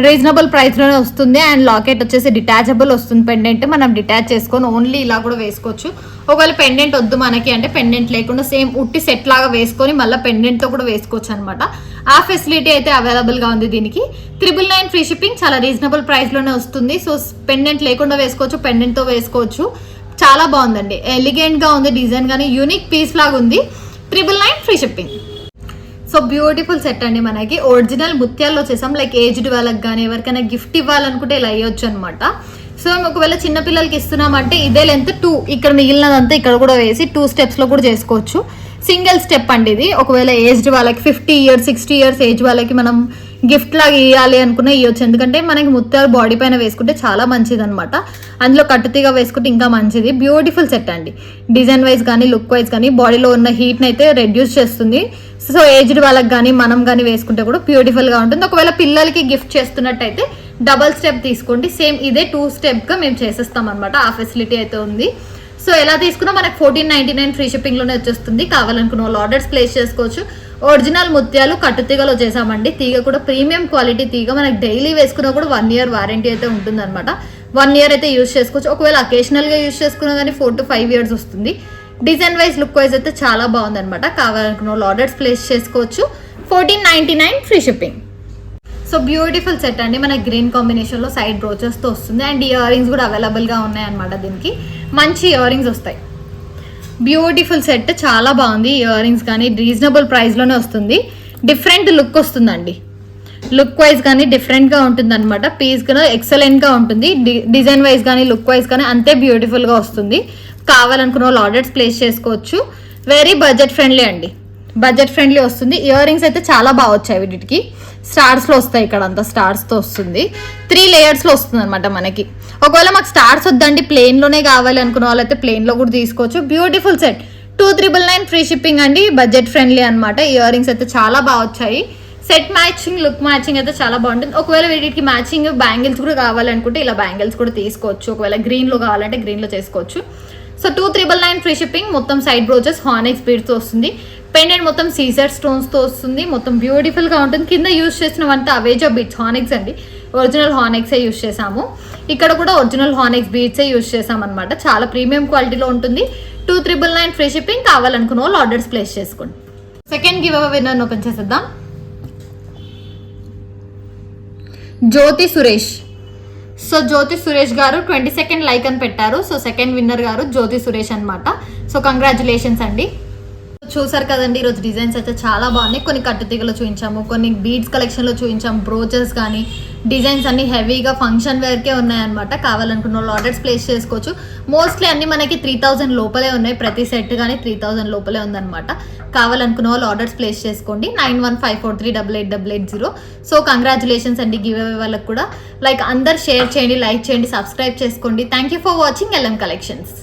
రీజనబుల్ ప్రైస్లోనే వస్తుంది. అండ్ లాకెట్ వచ్చేసి డిటాచబుల్ వస్తుంది. పెండెంట్ మనం డిటాచ్ చేసుకొని ఓన్లీ ఇలా కూడా వేసుకోవచ్చు. ఒకవేళ పెండెంట్ వద్దు మనకి అంటే పెండెంట్ లేకుండా సేమ్ ఉట్టి సెట్ లాగా వేసుకొని మళ్ళీ పెండెంట్తో కూడా వేసుకోవచ్చు అనమాట. ఆ ఫెసిలిటీ అయితే అవైలబుల్గా ఉంది దీనికి. 999 ఫ్రీ షిప్పింగ్, చాలా రీజనబుల్ ప్రైస్లోనే వస్తుంది. సో పెండెంట్ లేకుండా వేసుకోవచ్చు, పెండెంట్తో వేసుకోవచ్చు. చాలా బాగుందండి, ఎలిగెంట్గా ఉంది డిజైన్, కానీ యూనిక్ పీస్ లాగా ఉంది. 999 free shipping. So beautiful set అండి. మనకి ఒరిజినల్ ముత్యాల్లో చేసాం. లైక్ ఏజ్డ్ వాళ్ళకి కానీ ఎవరికైనా గిఫ్ట్ ఇవ్వాలనుకుంటే ఇలా వేయొచ్చు అనమాట. సో ఒకవేళ చిన్నపిల్లలకి ఇస్తున్నామంటే ఇదే లెంత్ 2, ఇక్కడ మిగిలినదంతా ఇక్కడ కూడా వేసి 2 స్టెప్స్లో కూడా చేసుకోవచ్చు. సింగిల్ స్టెప్ అండి ఇది. ఒకవేళ ఏజ్డ్ వాళ్ళకి 50 years 60 years ఏజ్ వాళ్ళకి మనం గిఫ్ట్ లాగా ఇవ్వాలి అనుకున్నా ఇవ్వచ్చు. ఎందుకంటే మనకి ముత్యాలు బాడీ పైన వేసుకుంటే చాలా మంచిది అనమాట. అందులో కట్టుతీగా వేసుకుంటే ఇంకా మంచిది. బ్యూటిఫుల్ సెట్ అండి. డిజైన్ వైజ్ కానీ లుక్ వైజ్ కానీ బాడీలో ఉన్న హీట్ని అయితే రెడ్యూస్ చేస్తుంది. సో ఏజ్డ్ వాళ్ళకి కానీ మనం కానీ వేసుకుంటే కూడా బ్యూటిఫుల్గా ఉంటుంది. ఒకవేళ పిల్లలకి గిఫ్ట్ చేస్తున్నట్టయితే డబల్ స్టెప్ తీసుకోండి. సేమ్ ఇదే 2 స్టెప్గా మేము చేసేస్తాం అనమాట. ఆ ఫెసిలిటీ అయితే ఉంది. సో ఎలా తీసుకున్నా మనకు 1499 ఫ్రీ షిప్పింగ్లోనే వచ్చేస్తుంది. కావాలనుకున్న వాళ్ళు ఆర్డర్స్ ప్లేస్ చేసుకోవచ్చు. ఒరిజినల్ ముత్యాలు కట్టుతీగలో చేసామండి. తీగ కూడా ప్రీమియం క్వాలిటీ తీగ. మనకి డైలీ వేసుకున్నా కూడా 1 year వారంటీ అయితే ఉంటుంది అనమాట. 1 year అయితే యూజ్ చేసుకోవచ్చు. ఒకవేళ అకేషనల్గా యూజ్ చేసుకున్నా కానీ 4 to 5 years వస్తుంది. డిజైన్ వైజ్ లుక్ వైజ్ అయితే చాలా బాగుంది అనమాట. కావాలనుకున్న వాళ్ళు ఆర్డర్స్ ప్లేస్ చేసుకోవచ్చు. 1499 free shipping. So beautiful set అండి. మనకి గ్రీన్ కాంబినేషన్లో సైడ్ బ్రోచెస్తో వస్తుంది. అండ్ ఇయర్ రింగ్స్ కూడా అవైలబుల్గా ఉన్నాయి అనమాట. దీనికి మంచి ఇయర్ రింగ్స్ వస్తాయి. బ్యూటిఫుల్ సెట్, చాలా బాగుంది. ఇయర్ రింగ్స్ కానీ రీజనబుల్ ప్రైస్లోనే వస్తుంది. డిఫరెంట్ లుక్ వస్తుందండి. లుక్ వైజ్ కానీ డిఫరెంట్గా ఉంటుంది అనమాట. పీస్ కూడా ఎక్సలెంట్గా ఉంటుంది. డిజైన్ వైజ్ కానీ లుక్ వైజ్ కానీ అంతే బ్యూటిఫుల్గా వస్తుంది. కావాలనుకున్న వాళ్ళు ఆర్డర్స్ ప్లేస్ చేసుకోవచ్చు. వెరీ బడ్జెట్ ఫ్రెండ్లీ అండి. బడ్జెట్ ఫ్రెండ్లీ వస్తుంది. ఇయర్ రింగ్స్ అయితే చాలా బాగా వచ్చాయి. వీటికి స్టార్స్లో వస్తాయి. ఇక్కడ అంతా స్టార్స్తో వస్తుంది. 3 layers వస్తుంది అనమాట మనకి. ఒకవేళ మాకు స్టార్స్ వద్దండి ప్లెయిన్లోనే కావాలి అనుకున్న వాళ్ళైతే ప్లెయిన్లో కూడా తీసుకోవచ్చు. బ్యూటిఫుల్ సెట్ 2999 ఫ్రీ షిప్పింగ్ అండి. బడ్జెట్ ఫ్రెండ్లీ అనమాట. ఇయర్ రింగ్స్ అయితే చాలా బాగా వచ్చాయి. సెట్ మ్యాచింగ్, లుక్ మ్యాచింగ్ అయితే చాలా బాగుంటుంది. ఒకవేళ వీటికి మ్యాచింగ్ బ్యాంగిల్స్ కూడా కావాలనుకుంటే ఇలా బ్యాంగిల్స్ కూడా తీసుకోవచ్చు. ఒకవేళ గ్రీన్లో కావాలంటే గ్రీన్లో చేసుకోవచ్చు. So 2999 free shipping. మొత్తం సైడ్ బ్రోచెస్ హానెక్స్ బీడ్స్తో వస్తుంది. పెండెంట్ మొత్తం సీజర్ స్టోన్స్తో వస్తుంది. మొత్తం బ్యూటిఫుల్గా ఉంటుంది. కింద యూజ్ చేసినవంతా అవేజో బీడ్స్ హానెక్స్ అండి. ఒరిజినల్ హానెక్సే యూజ్ చేసాము. ఇక్కడ కూడా ఒరిజినల్ హానెక్స్ బీడ్సే యూజ్ చేసాం అనమాట. చాలా ప్రీమియం క్వాలిటీలో ఉంటుంది. 2999 ఫ్రీ షిప్పింగ్. కావాలనుకున్న వాళ్ళు ఆర్డర్స్ ప్లేస్ చేసుకోండి. Second give away winner open చేసేద్దాం. జ్యోతి సురేష్. సో జ్యోతి సురేష్ గారు 22nd లైక్ అని పెట్టారు. సో సెకండ్ విన్నర్ గారు జ్యోతి సురేష్ అనమాట. సో కంగ్రాచులేషన్స్ అండి. చూసారు కదండి, ఈరోజు డిజైన్స్ అయితే చాలా బాగున్నాయి. కొన్ని కట్టుతీగలో చూపించాము, కొన్ని బీడ్స్ కలెక్షన్లో చూపించాము. బ్రోచెస్ కానీ డిజైన్స్ అన్ని హెవీగా ఫంక్షన్ వేర్కే ఉన్నాయన్నమాట. కావాలనుకున్న వాళ్ళు ఆర్డర్స్ ప్లేస్ చేసుకోవచ్చు. మోస్ట్లీ అన్ని మనకి 3000 లోపలే ఉన్నాయి. ప్రతి సెట్ కానీ 3000 లోపలే ఉందన్నమాట. కావాలనుకున్న వాళ్ళు ఆర్డర్స్ ప్లేస్ చేసుకోండి. 9154388880. సో కంగ్రాచులేషన్స్ అండి గివ్ అవే వాళ్ళకి కూడా. లైక్ అందరు షేర్ చేయండి, లైక్ చేయండి, సబ్స్క్రైబ్ చేసుకోండి. Thank you for watching LM collections.